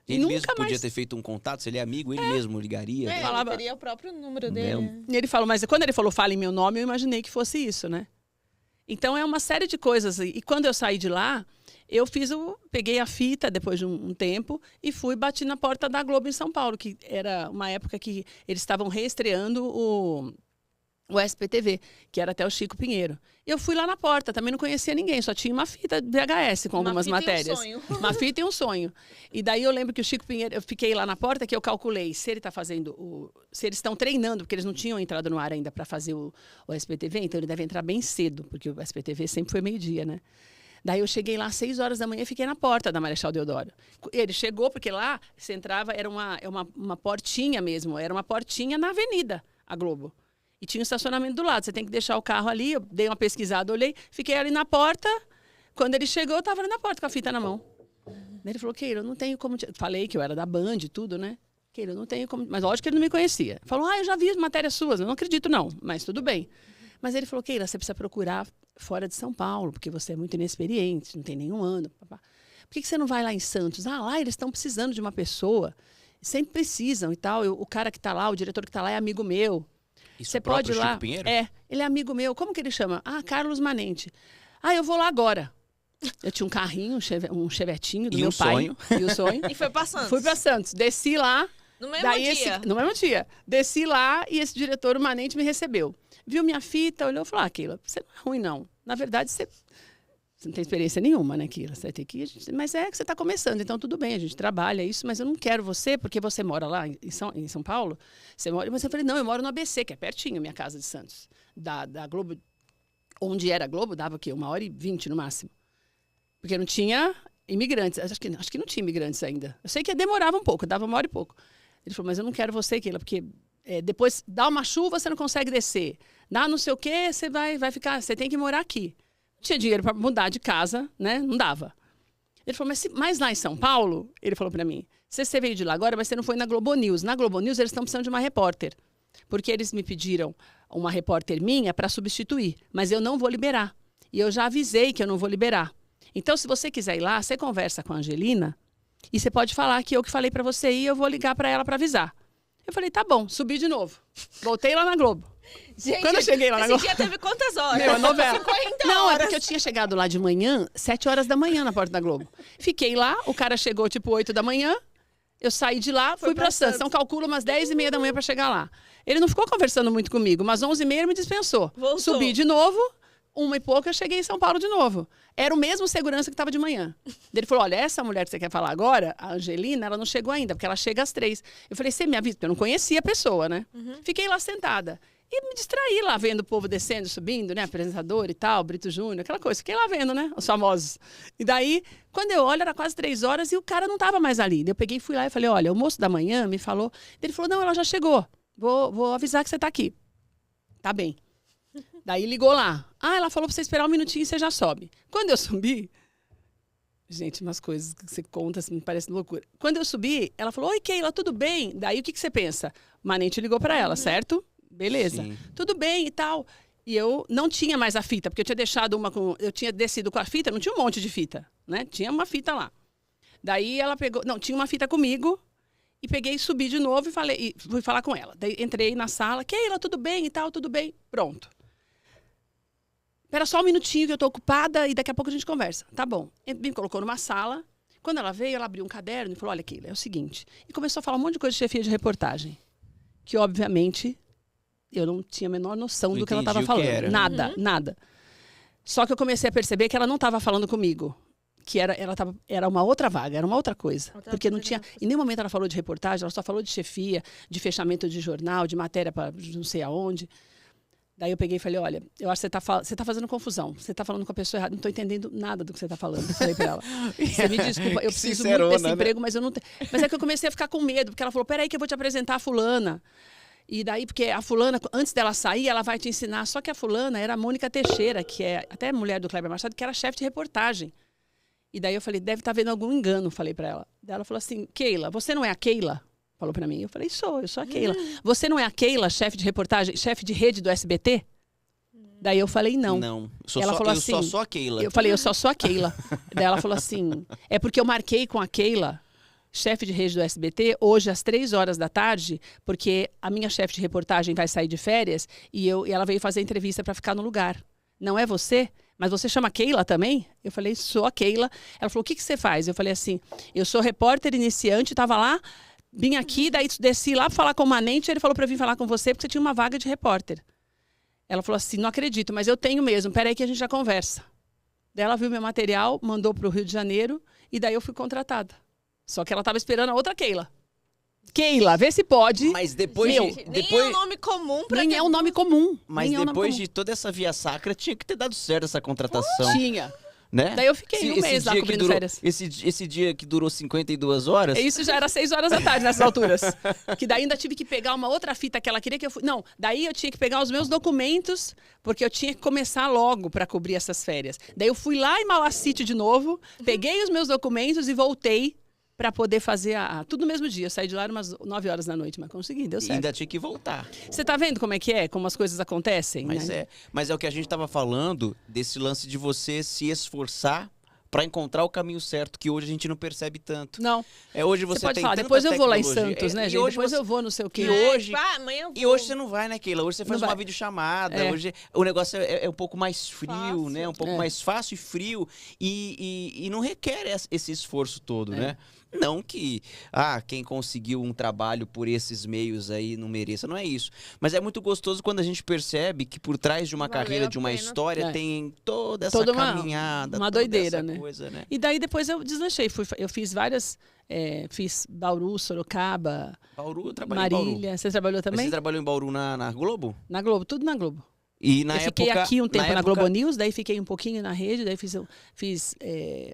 Ele mesmo podia ter feito um contato, se ele é amigo, ele mesmo ligaria. Ele teria o próprio número dele. E ele falou, mas quando ele falou, fala em meu nome, eu imaginei que fosse isso, né? Então é uma série de coisas. E quando eu saí de lá, eu peguei a fita depois de um tempo e bati na porta da Globo em São Paulo, que era uma época que eles estavam reestreando o SPTV, que era até o Chico Pinheiro. Eu fui lá na porta, também não conhecia ninguém, só tinha uma fita VHS com algumas matérias. Uma fita e um sonho. E daí eu lembro que o Chico Pinheiro, eu fiquei lá na porta que eu calculei se ele está fazendo se eles estão treinando, porque eles não tinham entrado no ar ainda para fazer o SPTV, então ele deve entrar bem cedo, porque o SPTV sempre foi meio-dia, né? Daí eu cheguei lá às 6 horas da manhã e fiquei na porta da Marechal Deodoro. Ele chegou, porque lá você entrava, era uma portinha mesmo, era uma portinha na Avenida, a Globo. E tinha um estacionamento do lado, você tem que deixar o carro ali, eu dei uma pesquisada, olhei, fiquei ali na porta, quando ele chegou, eu estava ali na porta com a fita na mão. Daí ele falou, Keila, eu não tenho como... Falei que eu era da Band e tudo, né? Keila, eu não tenho como... Mas lógico que ele não me conhecia. Falou, eu já vi as matérias suas, eu não acredito não, mas tudo bem. Mas ele falou, Keila, você precisa procurar fora de São Paulo, porque você é muito inexperiente, não tem nenhum ano. Papá. Por que você não vai lá em Santos? Ah, lá eles estão precisando de uma pessoa. Sempre precisam e tal. O cara que está lá, o diretor que está lá é amigo meu. Isso Você é o próprio pode ir lá? Chico Pinheiro? É, ele é amigo meu. Como que ele chama? Ah, Carlos Manente. Ah, eu vou lá agora. Eu tinha um carrinho, um chevetinho do E meu um pai. sonho. E o sonho. E foi pra Santos. Fui para Santos. Desci lá. No mesmo Daí dia. no mesmo dia. Desci lá e esse diretor, o Manente, me recebeu. Viu minha fita, olhou e falou, Keila, você não é ruim, não. Na verdade, você não tem experiência nenhuma, né, Keila? Você vai ter que ir, mas é que você está começando, então tudo bem, a gente trabalha isso, mas eu não quero você, porque você mora lá em São Paulo. Mas eu falei, não, eu moro no ABC, que é pertinho, minha casa de Santos. Da Globo, onde era a Globo, dava o quê? 1h20 no máximo. Porque não tinha imigrantes. Acho que não tinha imigrantes ainda. Eu sei que demorava um pouco, dava 1h e pouco. Ele falou, mas eu não quero você, Keila, porque depois dá uma chuva, você não consegue descer. Dá não sei o quê, você vai ficar, você tem que morar aqui. Não tinha dinheiro para mudar de casa, né? Não dava. Ele falou, mas lá em São Paulo, ele falou para mim, você veio de lá agora, mas você não foi na Globo News. Na Globo News eles estão precisando de uma repórter. Porque eles me pediram uma repórter minha para substituir, mas eu não vou liberar. E eu já avisei que eu não vou liberar. Então, se você quiser ir lá, você conversa com a Angelina e você pode falar que eu que falei para você ir, eu vou ligar para ela para avisar. Eu falei, tá bom, subi de novo. Voltei lá na Globo. Gente, quando eu cheguei lá na Globo... Esse dia teve quantas horas? Meu, a novela. 50 não, horas. é porque eu tinha chegado lá de manhã, 7 horas da manhã na porta da Globo. Fiquei lá, o cara chegou tipo 8 da manhã, eu saí de lá, fui pra Santos. Então calculo umas 10h30 da manhã para chegar lá. Ele não ficou conversando muito comigo, mas 11h30 ele me dispensou. Voltou. Subi de novo, 1h e pouco eu cheguei em São Paulo de novo. Era o mesmo segurança que estava de manhã. Ele falou, olha, essa mulher que você quer falar agora, a Angelina, ela não chegou ainda, porque ela chega às 3. Eu falei, você me avisa, porque eu não conhecia a pessoa, né? Fiquei lá sentada. E me distraí lá, vendo o povo descendo, subindo, né? Apresentador e tal, Brito Júnior, aquela coisa. Fiquei lá vendo, né? Os famosos. E daí, quando eu olho, era quase 3 horas e o cara não estava mais ali. Eu peguei e fui lá e falei, olha, o moço da manhã me falou... Ele falou, não, ela já chegou. Vou avisar que você está aqui. Tá bem. Daí ligou lá. Ah, ela falou para você esperar um minutinho e você já sobe. Quando eu subi... Gente, umas coisas que você conta, assim, me parece loucura. Quando eu subi, ela falou, oi, Keila, tudo bem? Daí, o que você pensa? Manente ligou para ela, certo? Beleza. Sim. Tudo bem e tal. E eu não tinha mais a fita, porque eu tinha deixado uma com... Eu tinha descido com a fita, não tinha um monte de fita, né? Tinha uma fita lá. Daí ela pegou... Não, tinha uma fita comigo e peguei e subi de novo e fui falar com ela. Daí entrei na sala, Keila, tudo bem e tal, tudo bem. Pronto. Espera só um minutinho que eu tô ocupada e daqui a pouco a gente conversa. Tá bom. Me colocou numa sala. Quando ela veio, ela abriu um caderno e falou, olha, Keila, é o seguinte. E começou a falar um monte de coisa de chefia de reportagem. Que, obviamente... Eu não tinha a menor noção do que ela estava falando. Nada, nada. Só que eu comecei a perceber que ela não estava falando comigo. Que era uma outra vaga, era uma outra coisa. Porque não tinha... Em nenhum momento ela falou de reportagem, ela só falou de chefia, de fechamento de jornal, de matéria para não sei aonde. Daí eu peguei e falei, olha, eu acho que você tá fazendo confusão. Você tá falando com a pessoa errada. Não tô entendendo nada do que você tá falando. Eu falei pra ela. Você me desculpa, eu preciso muito desse emprego, mas eu não tenho... Mas é que eu comecei a ficar com medo, porque ela falou, peraí que eu vou te apresentar a fulana. E daí, porque a fulana, antes dela sair, ela vai te ensinar. Só que a fulana era a Mônica Teixeira, que é até mulher do Kleber Machado, que era chefe de reportagem. E daí eu falei, deve estar vendo algum engano, falei pra ela. Daí ela falou assim, Keila, você não é a Keila? Falou pra mim. Eu falei, eu sou a Keila. Você não é a Keila, chefe de reportagem, chefe de rede do SBT? Daí eu falei, não. Não, ela falou assim, só sou a Keila. Eu falei, eu só sou a Keila. Daí ela falou assim, é porque eu marquei com a Keila, chefe de rede do SBT, hoje às 3 horas da tarde, porque a minha chefe de reportagem vai sair de férias e ela veio fazer entrevista para ficar no lugar. Não é você? Mas você chama Keila também? Eu falei, sou a Keila. Ela falou, o que você faz? Eu falei assim, eu sou repórter iniciante, estava lá, vim aqui, daí desci lá para falar com o Manente, ele falou para eu vir falar com você porque você tinha uma vaga de repórter. Ela falou assim, não acredito, mas eu tenho mesmo, peraí que a gente já conversa. Daí ela viu meu material, mandou para o Rio de Janeiro e daí eu fui contratada. Só que ela estava esperando a outra Keila. Keila, vê se pode. Mas depois... Nem é um nome comum pra... Nem é um nome comum. Mas depois de toda essa via sacra, tinha que ter dado certo essa contratação. Tinha. Né? Daí eu fiquei um mês lá cobrindo férias. Esse dia que durou 52 horas... Isso já era 6 horas da tarde nessas alturas. Que daí ainda tive que pegar uma outra fita que ela queria que eu... Não, daí eu tinha que pegar os meus documentos, porque eu tinha que começar logo para cobrir essas férias. Daí eu fui lá em Mauá City de novo, peguei os meus documentos e voltei para poder fazer tudo no mesmo dia. Eu saí de lá umas 9 horas da noite, mas consegui, deu E certo. ainda tinha que voltar. Você tá vendo como é que é? Como as coisas acontecem, né? Mas é o que a gente tava falando, desse lance de você se esforçar para encontrar o caminho certo, que hoje a gente não percebe tanto. Não. Hoje Você você pode tem falar, tanta depois eu vou lá em tecnologia. Santos, né, E gente? hoje Depois você- eu vou não sei o quê. E hoje... Amanhã eu vou. E hoje você não vai, né, Keila? Hoje você faz Não uma vai. videochamada. É. Hoje o negócio é um pouco mais frio, Fácil. né? Um pouco É. mais fácil e frio. E não requer esse esforço todo, É. né? Não que quem conseguiu um trabalho por esses meios aí não mereça, não é isso. Mas é muito gostoso quando a gente percebe que por trás de uma Valeu carreira, a de uma pena. história, É. tem toda essa Toda caminhada, uma toda doideira, essa né? coisa, né? E daí depois eu deslanchei. Eu fiz várias... fiz Bauru, Sorocaba, Bauru, eu trabalhei em Bauru. Marília. Você trabalhou Mas também? você trabalhou em Bauru na Globo? Na Globo, tudo na Globo. E na Eu fiquei época, aqui um tempo na época- Globo News, daí fiquei um pouquinho na rede, daí fiz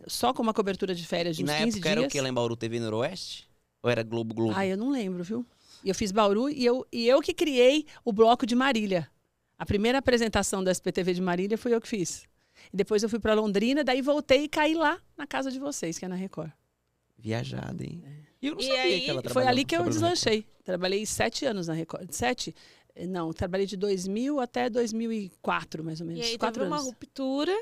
só com uma cobertura de férias de E uns na 15 época dias. era o que lá em Bauru, TV Noroeste? Ou era Globo? Ah, eu não lembro, viu? E eu fiz Bauru e eu que criei o bloco de Marília. A primeira apresentação da SPTV de Marília foi eu que fiz. E depois eu fui para Londrina, daí voltei e caí lá na casa de vocês, que é na Record. Viajada, hein? E eu não E sabia aí, que ela Foi trabalhava- ali que eu trabalhava na deslanchei. Trabalhei 7 anos na Record. 7? Não, trabalhei de 2000 até 2004, mais ou E menos. aí 4 teve uma anos. ruptura,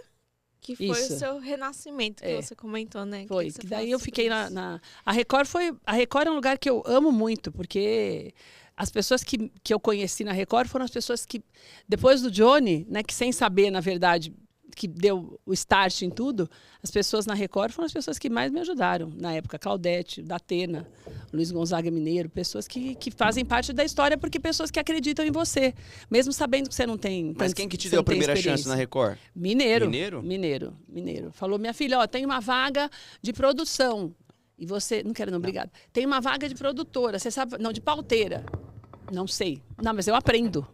que foi Isso. o seu renascimento, que É. você comentou, né? Foi, Queria você que daí falasse eu sobre fiquei isso. A Record A Record é um lugar que eu amo muito, porque as pessoas que eu conheci na Record foram as pessoas que, depois do Johnny, né, que sem saber, na verdade, que deu o start em tudo, as pessoas na Record foram as pessoas que mais me ajudaram. Na época, Claudete, Datena, Luiz Gonzaga Mineiro, pessoas que fazem parte da história, porque pessoas que acreditam em você, mesmo sabendo que você não tem... Mas quem que te deu a primeira chance na Record? Mineiro. Mineiro? Mineiro. Falou, minha filha, ó, tem uma vaga de produção. E você... Não quero não, obrigada. Tem uma vaga de produtora, você sabe... Não, de pauteira. Não sei. Não, mas eu aprendo.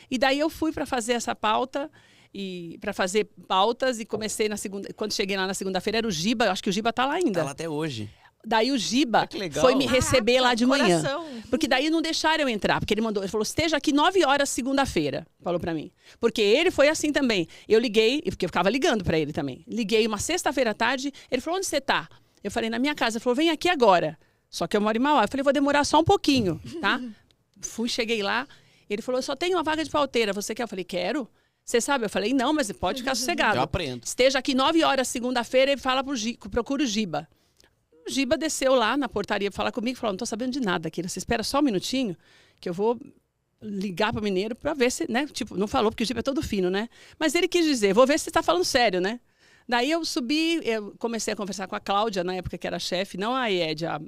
E daí eu fui para fazer essa pauta... E para fazer pautas e comecei na segunda. Quando cheguei lá na segunda-feira era o Giba, eu acho que o Giba tá lá ainda. Tá lá até hoje. Daí o Giba que legal. foi me receber lá de manhã. Coração. Porque daí não deixaram eu entrar, porque ele falou, esteja aqui 9 horas segunda-feira, falou pra mim. Porque ele foi assim também. Eu liguei, porque eu ficava ligando pra ele também. Liguei uma sexta-feira à tarde, ele falou, onde você tá? Eu falei, na minha casa. Ele falou, vem aqui agora. Só que eu moro em Mauá. Eu falei, vou demorar só um pouquinho, tá? Cheguei lá, ele falou, eu só tenho uma vaga de pauteira, você quer? Eu falei, quero. Você sabe? Eu falei, não, mas pode ficar sossegado. Eu aprendo. Esteja aqui 9 horas segunda-feira e fala procura o Giba. O Giba desceu lá na portaria para falar comigo e falou, não tô sabendo de nada aqui. Você espera só um minutinho que eu vou ligar para o Mineiro para ver se, né? Tipo, não falou porque o Giba é todo fino, né? Mas ele quis dizer, vou ver se você está falando sério, né? Daí eu subi, eu comecei a conversar com a Cláudia, na época que era chefe, não a Ed, a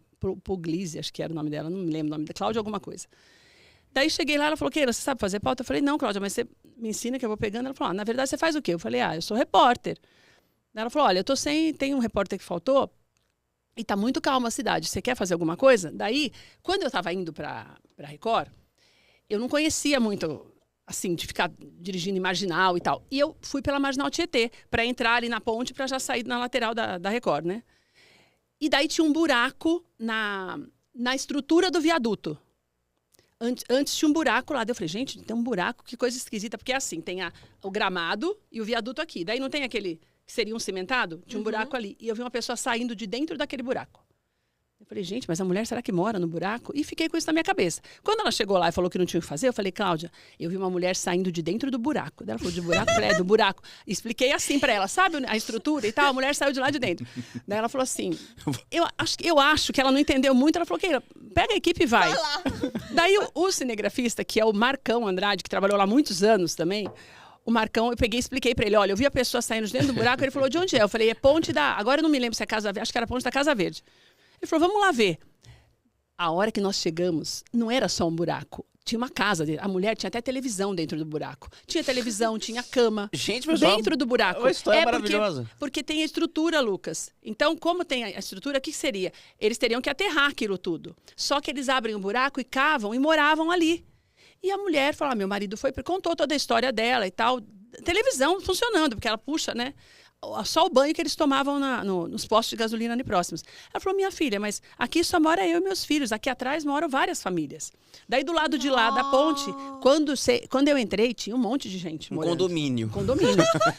Puglisi, acho que era o nome dela, não me lembro o nome da Cláudia, alguma coisa. Daí cheguei lá, ela falou, Keila, você sabe fazer pauta? Eu falei, não, Cláudia, mas você me ensina que eu vou pegando. Ela falou, na verdade você faz o quê? Eu falei, eu sou repórter. Daí ela falou, olha, eu tô tem um repórter que faltou e tá muito calma a cidade. Você quer fazer alguma coisa? Daí, quando eu tava indo pra Record, eu não conhecia muito, assim, de ficar dirigindo em Marginal e tal. E eu fui pela Marginal Tietê, pra entrar ali na ponte, pra já sair na lateral da Record, né? E daí tinha um buraco na estrutura do viaduto. Antes tinha um buraco lá. Daí eu falei, gente, tem um buraco, que coisa esquisita. Porque é assim, tem o gramado e o viaduto aqui. Daí não tem aquele que seria um cimentado? Tinha um buraco ali. E eu vi uma pessoa saindo de dentro daquele buraco. Eu falei, gente, mas a mulher será que mora no buraco? E fiquei com isso na minha cabeça. Quando ela chegou lá e falou que não tinha o que fazer, eu falei, Cláudia, eu vi uma mulher saindo de dentro do buraco. Daí ela falou, de buraco? Eu falei, do buraco. Expliquei assim pra ela, sabe a estrutura e tal? A mulher saiu de lá de dentro. Daí ela falou assim, eu acho que ela não entendeu muito. Ela falou, Keila, pega a equipe e vai. Daí o cinegrafista, que é o Marcão Andrade, que trabalhou lá muitos anos também, o Marcão, eu peguei e expliquei pra ele, olha, eu vi a pessoa saindo de dentro do buraco, ele falou, de onde é? Eu falei, é ponte da... Agora eu não me lembro se é Casa Verde, acho que era ponte da Casa Verde. Ele falou, vamos lá ver. A hora que nós chegamos, não era só um buraco. Tinha uma casa, a mulher tinha até televisão dentro do buraco. Tinha televisão, tinha cama. Gente, pessoal, dentro do buraco. uma história maravilhosa. Porque tem a estrutura, Lucas. Então, como tem a estrutura, o que seria? Eles teriam que aterrar aquilo tudo. Só que eles abrem um buraco e cavam e moravam ali. E a mulher falou, meu marido contou toda a história dela e tal. Televisão funcionando, porque ela puxa, né? só o banho que eles tomavam nos postos de gasolina ali próximos. Ela falou, minha filha, mas aqui só mora eu e meus filhos, aqui atrás moram várias famílias. Daí do lado de lá da ponte, quando eu entrei, tinha um monte de gente morando. Condomínio.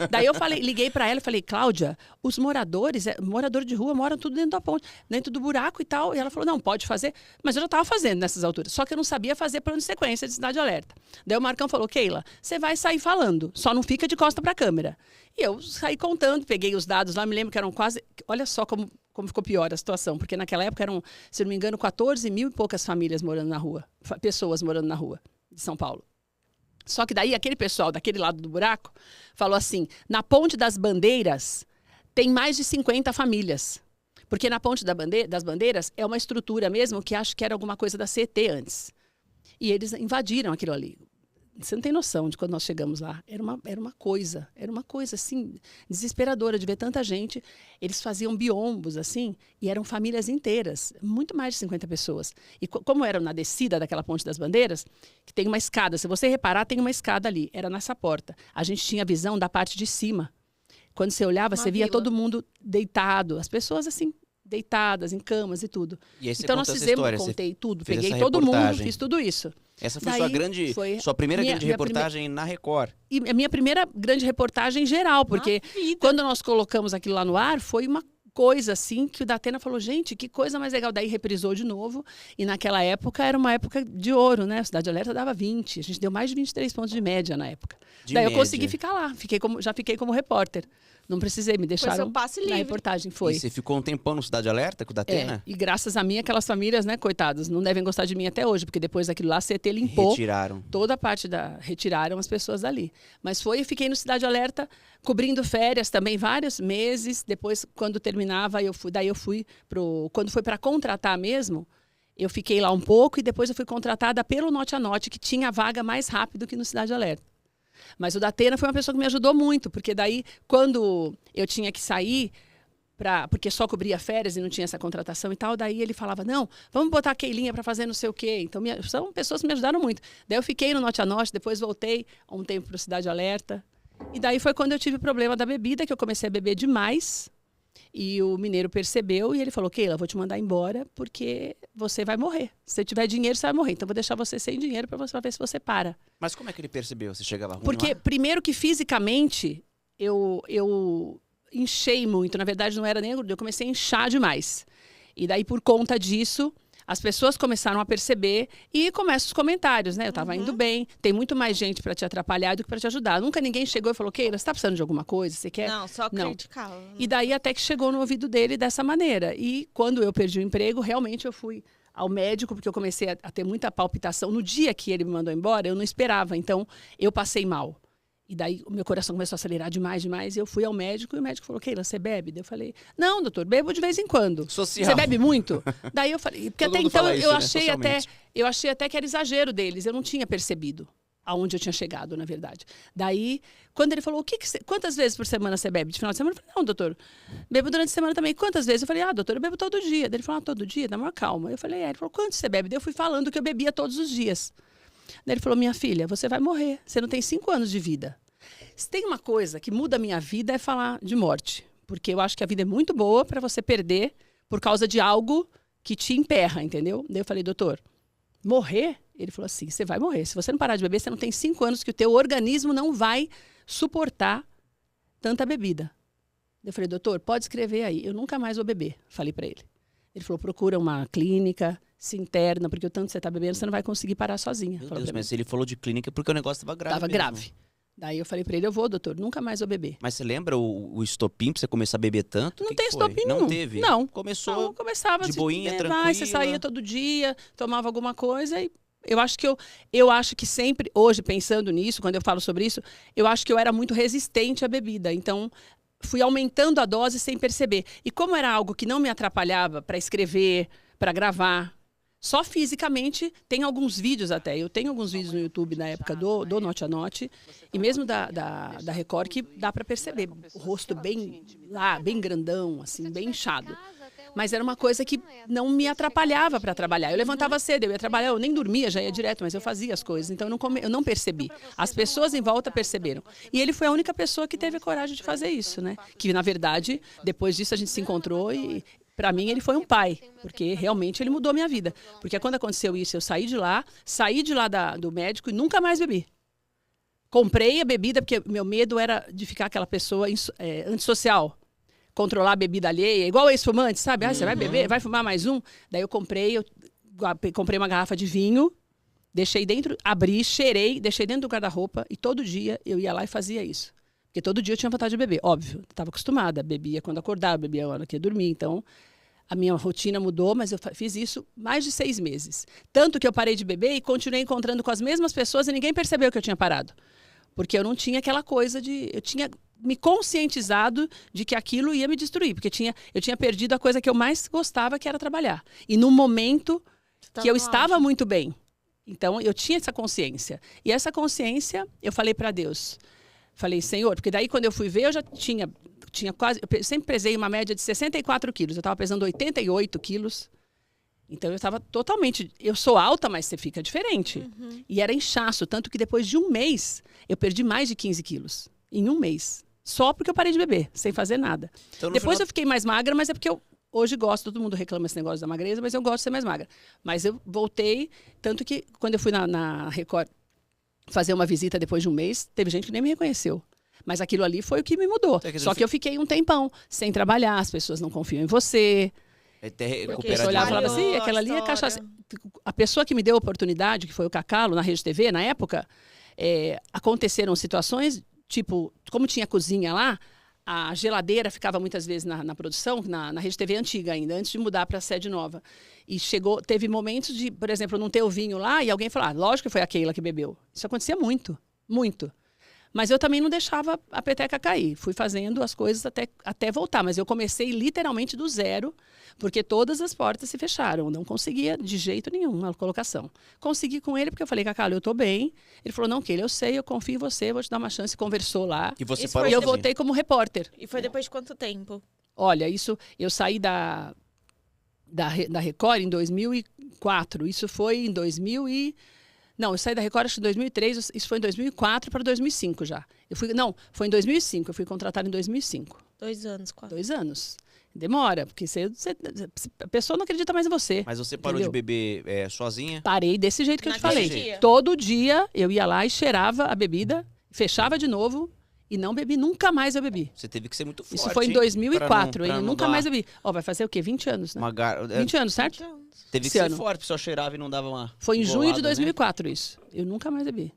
Daí eu liguei para ela e falei, Cláudia, os moradores, morador de rua, moram tudo dentro da ponte, dentro do buraco e tal. E ela falou, não, pode fazer. Mas eu já estava fazendo nessas alturas, só que eu não sabia fazer plano de sequência de Cidade Alerta. Daí o Marcão falou, Keila, você vai sair falando, só não fica de costa para a câmera. E eu saí contando, peguei os dados lá, me lembro que eram quase... Olha só como ficou pior a situação, porque naquela época eram, se não me engano, 14 mil e poucas famílias morando na rua, pessoas morando na rua de São Paulo. Só que daí aquele pessoal daquele lado do buraco falou assim, na Ponte das Bandeiras tem mais de 50 famílias. Porque na Ponte das Bandeiras é uma estrutura mesmo que acho que era alguma coisa da CET antes. E eles invadiram aquilo ali. Você não tem noção de quando nós chegamos lá. Era uma coisa assim, desesperadora de ver tanta gente. Eles faziam biombos, assim, e eram famílias inteiras, muito mais de 50 pessoas. E como era na descida daquela Ponte das Bandeiras, que tem uma escada, se você reparar, tem uma escada ali, era nessa porta. A gente tinha visão da parte de cima. Quando você olhava, você via todo mundo deitado, as pessoas assim, deitadas em camas e tudo. E aí você então nós fizemos, contei tudo, peguei todo mundo, fiz tudo isso. Essa foi sua primeira grande reportagem na Record. E a minha primeira grande reportagem geral, porque quando nós colocamos aquilo lá no ar, foi uma coisa assim que o Datena falou, gente, que coisa mais legal. Daí reprisou de novo. E naquela época era uma época de ouro, né? A Cidade Alerta dava 20. A gente deu mais de 23 pontos de média na época. Daí eu consegui ficar lá. Já fiquei como repórter. Não precisei, me deixaram na reportagem. Foi. E você ficou um tempão no Cidade Alerta com o Datena? E graças a mim, aquelas famílias, né, coitadas, não devem gostar de mim até hoje, porque depois daquilo lá, a CT limpou. Retiraram. Toda a parte retiraram as pessoas dali. Mas fiquei no Cidade Alerta, cobrindo férias também, vários meses. Depois, quando terminava, quando foi para contratar mesmo, eu fiquei lá um pouco e depois eu fui contratada pelo Norte a Norte, que tinha vaga mais rápido que no Cidade Alerta. Mas o Datena foi uma pessoa que me ajudou muito, porque daí, quando eu tinha que sair, porque só cobria férias e não tinha essa contratação e tal, daí ele falava, não, vamos botar a Keilinha para fazer não sei o quê. Então, são pessoas que me ajudaram muito. Daí eu fiquei no Norte a Norte, depois voltei um tempo para o Cidade Alerta. E daí foi quando eu tive o problema da bebida, que eu comecei a beber demais. E o mineiro percebeu e ele falou, Keila, vou te mandar embora porque você vai morrer. Se você tiver dinheiro, você vai morrer. Então, vou deixar você sem dinheiro para ver se você para. Mas como é que ele percebeu? Você chegava ruim Porque, lá? primeiro que fisicamente, eu inchei muito. Na verdade, não era nem gordura, eu comecei a inchar demais. E daí, por conta disso, as pessoas começaram a perceber e começam os comentários, né? Eu estava indo bem, tem muito mais gente para te atrapalhar do que para te ajudar. Nunca ninguém chegou e falou, Keila, você está precisando de alguma coisa? Você quer? Não, só criticava. E daí até que chegou no ouvido dele dessa maneira. E quando eu perdi o emprego, realmente eu fui ao médico, porque eu comecei a ter muita palpitação. No dia que ele me mandou embora, eu não esperava, então eu passei mal. E daí o meu coração começou a acelerar demais. E eu fui ao médico e o médico falou, Keila, você bebe? Daí eu falei, não, doutor, bebo de vez em quando. Social. Você bebe muito? Daí eu falei, porque até então eu achei até que era exagero deles, eu não tinha percebido aonde eu tinha chegado, na verdade. Daí, quando ele falou, quantas vezes por semana você bebe? De final de semana? Eu falei, não, doutor, bebo durante a semana também. Quantas vezes? Eu falei, doutor, eu bebo todo dia. Daí ele falou, todo dia? Dá uma calma. Eu falei, Ele falou, quanto você bebe? Daí eu fui falando que eu bebia todos os dias. Daí ele falou, minha filha, você vai morrer. Você não tem 5 anos de vida. Se tem uma coisa que muda a minha vida é falar de morte. Porque eu acho que a vida é muito boa para você perder por causa de algo que te emperra, entendeu? Daí eu falei, doutor, morrer? Ele falou assim, você vai morrer. Se você não parar de beber, você não tem 5 anos que o teu organismo não vai suportar tanta bebida. Eu falei, doutor, pode escrever aí. Eu nunca mais vou beber. Falei para ele. Ele falou, procura uma clínica, se interna, porque o tanto que você está bebendo, você não vai conseguir parar sozinha. Meu Deus, mas ele falou de clínica porque o negócio estava grave. Estava grave. Daí eu falei pra ele, eu vou, doutor, nunca mais vou beber. Mas você lembra o estopim pra você começar a beber tanto? Não tem estopim, não teve? Não. Começou não, começava de boinha, tranquila. Você saía todo dia, tomava alguma coisa e eu acho que sempre, hoje, pensando nisso, quando eu falo sobre isso, eu acho que eu era muito resistente à bebida. Então, fui aumentando a dose sem perceber. E como era algo que não me atrapalhava para escrever, para gravar, só fisicamente, tem alguns vídeos até. Eu tenho alguns vídeos no YouTube na época do Norte a Norte, e mesmo da Record, que dá para perceber. O rosto bem grandão, assim, bem inchado. Mas era uma coisa que não me atrapalhava para trabalhar. Eu levantava cedo, eu ia trabalhar, eu nem dormia, já ia direto, mas eu fazia as coisas. Então eu não percebi. As pessoas em volta perceberam. E ele foi a única pessoa que teve a coragem de fazer isso, né? Que, na verdade, depois disso a gente se encontrou e, para mim, ele foi um pai. Porque realmente ele mudou a minha vida. Porque quando aconteceu isso, eu saí de lá do médico e nunca mais bebi. Comprei a bebida, porque meu medo era de ficar aquela pessoa antissocial. Controlar a bebida alheia, igual ex-fumante, sabe? Você vai beber, vai fumar mais um? Daí eu comprei uma garrafa de vinho, deixei dentro, abri, cheirei, deixei dentro do guarda-roupa e todo dia eu ia lá e fazia isso. Porque todo dia eu tinha vontade de beber, óbvio. Estava acostumada, bebia quando acordava, bebia a hora que ia dormir. Então, a minha rotina mudou, mas eu fiz isso mais de 6 meses. Tanto que eu parei de beber e continuei encontrando com as mesmas pessoas e ninguém percebeu que eu tinha parado. Porque eu não tinha aquela coisa de... Eu tinha me conscientizado de que aquilo ia me destruir. Porque eu tinha perdido a coisa que eu mais gostava, que era trabalhar. E num momento que eu estava muito bem. Então, eu tinha essa consciência. E essa consciência, eu falei para Deus. Falei, Senhor, porque daí quando eu fui ver, eu já tinha quase... Eu sempre pesei uma média de 64 quilos. Eu estava pesando 88 quilos. Então, eu estava totalmente... Eu sou alta, mas você fica diferente. E era inchaço. Tanto que depois de um mês, eu perdi mais de 15 quilos. Em um mês. Só porque eu parei de beber, sem fazer nada. Então, depois eu fiquei mais magra, mas é porque eu hoje gosto. Todo mundo reclama esse negócio da magreza, mas eu gosto de ser mais magra. Mas eu voltei, tanto que quando eu fui na Record fazer uma visita depois de um mês, teve gente que nem me reconheceu. Mas aquilo ali foi o que me mudou. Só que eu fiquei um tempão sem trabalhar, as pessoas não confiam em você. A pessoa olhava e falava assim, aquela ali é cachaça. A pessoa que me deu a oportunidade, que foi o Cacalo, na Rede TV, na época, aconteceram situações... Tipo, como tinha cozinha lá, a geladeira ficava muitas vezes na produção, na Rede TV antiga ainda, antes de mudar para a sede nova. E teve momentos de, por exemplo, não ter o vinho lá e alguém falar, lógico que foi a Keila que bebeu. Isso acontecia muito, muito. Mas eu também não deixava a peteca cair. Fui fazendo as coisas até voltar. Mas eu comecei literalmente do zero, porque todas as portas se fecharam. Não conseguia de jeito nenhum uma colocação. Consegui com ele, porque eu falei, Cacau, eu tô bem. Ele falou, não, Keila, eu sei, eu confio em você, vou te dar uma chance. Conversou lá. E você parou eu voltei como repórter. E foi depois de quanto tempo? Olha, eu saí da Record em 2004. Isso foi em 2000 e... Não, eu saí da Record acho que em 2003, isso foi em 2004 para 2005 já. Foi em 2005, eu fui contratada em 2005. 2 anos quase. 2 anos. Demora, porque a pessoa não acredita mais em você. Mas você parou de beber sozinha? Parei desse jeito que eu te falei. Dia. Todo dia eu ia lá e cheirava a bebida, fechava de novo e não bebi, nunca mais eu bebi. Você teve que ser muito forte. Isso foi em 2004, eu nunca mais bebi. Vai fazer o quê? 20 anos, né? 20 anos, certo? 20 anos. Teve que ser forte, só cheirava e não dava uma... Foi em junho de 2004 isso. Eu nunca mais bebi.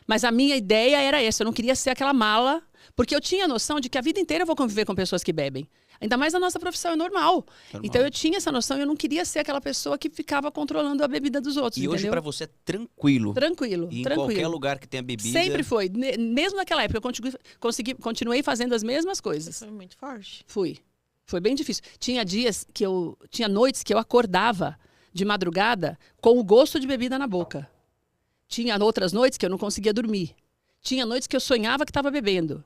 Mas a minha ideia era essa, eu não queria ser aquela mala, porque eu tinha a noção de que a vida inteira eu vou conviver com pessoas que bebem. Ainda mais a nossa profissão é normal. Então eu tinha essa noção, eu não queria ser aquela pessoa que ficava controlando a bebida dos outros, E entendeu? hoje pra você é tranquilo. Tranquilo, E em tranquilo. qualquer lugar que tenha bebida... Sempre foi. Mesmo naquela época, eu continuei fazendo as mesmas coisas. Foi muito forte. Fui. Foi bem difícil. Tinha noites que eu acordava de madrugada com o gosto de bebida na boca. Tinha outras noites que eu não conseguia dormir. Tinha noites que eu sonhava que estava bebendo.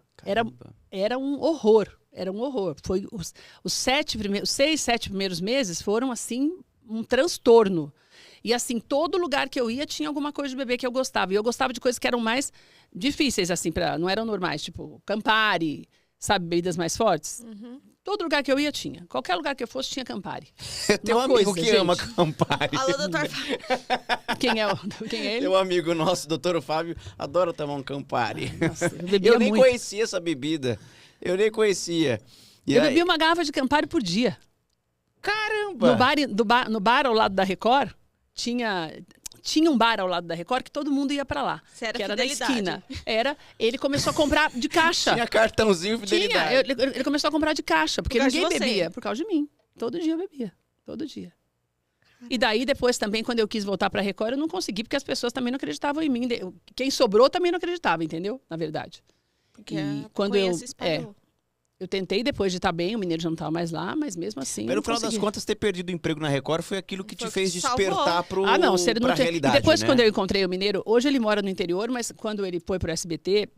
Era um horror. Era um horror. Foi os 6, 7 primeiros meses foram, assim, um transtorno. E, assim, todo lugar que eu ia tinha alguma coisa de beber que eu gostava. E eu gostava de coisas que eram mais difíceis, assim, não eram normais. Tipo, Campari, sabe, bebidas mais fortes. Todo lugar que eu ia tinha. Qualquer lugar que eu fosse tinha Campari. Tem um amigo que ama Campari. Alô, doutor Fábio. Quem é ele? Tem um amigo nosso, doutor Fábio, adora tomar um Campari. Nossa, eu bebia Eu nem muito. conhecia essa bebida. Eu nem conhecia. Eu bebia uma garrafa de Campari por dia. Caramba! No bar ao lado da Record, tinha um bar ao lado da Record que todo mundo ia pra lá. Que era da esquina. Ele começou a comprar de caixa. Tinha cartãozinho fidelidade. Ele começou a comprar de caixa, porque Por causa ninguém de você. bebia. Por causa de mim. Todo dia eu bebia. Todo dia. E daí, depois também, quando eu quis voltar pra Record, eu não consegui, porque as pessoas também não acreditavam em mim. Quem sobrou também não acreditava, entendeu? Na verdade. Porque E a quando maconha se espalhou. eu tentei depois de estar bem, o Mineiro já não estava mais lá, mas mesmo assim. Mas no não final das consegui. contas, ter perdido o emprego na Record foi aquilo que Foi te o fez que te salvou. despertar Se ele não pra tinha... realidade, E depois, né? quando eu encontrei o Mineiro, hoje ele mora no interior, mas quando ele foi pro SBT,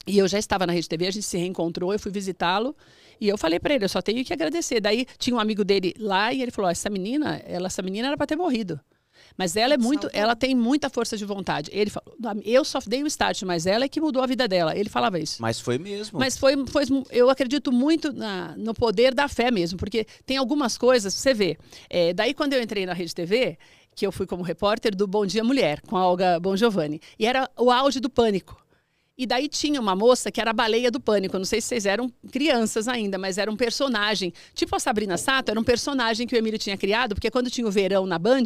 E eu já estava na Rede TV, a gente se reencontrou, eu fui visitá-lo e eu falei para ele, eu só tenho que agradecer. Daí tinha um amigo dele lá e ele falou, essa menina era para ter morrido. Mas ela tem muita força de vontade. Ele falou, eu só dei o start, mas ela é que mudou a vida dela. Ele falava isso. Mas foi mesmo. Mas eu acredito muito no poder da fé mesmo, porque tem algumas coisas, você vê. Daí quando eu entrei na Rede TV, que eu fui como repórter do Bom Dia Mulher, com a Olga Bongiovanni, e era o auge do pânico. E daí tinha uma moça que era a Baleia do Pânico. Eu não sei se vocês eram crianças ainda, mas era um personagem. Tipo a Sabrina Sato, era um personagem que o Emílio tinha criado, porque quando tinha o verão na Band,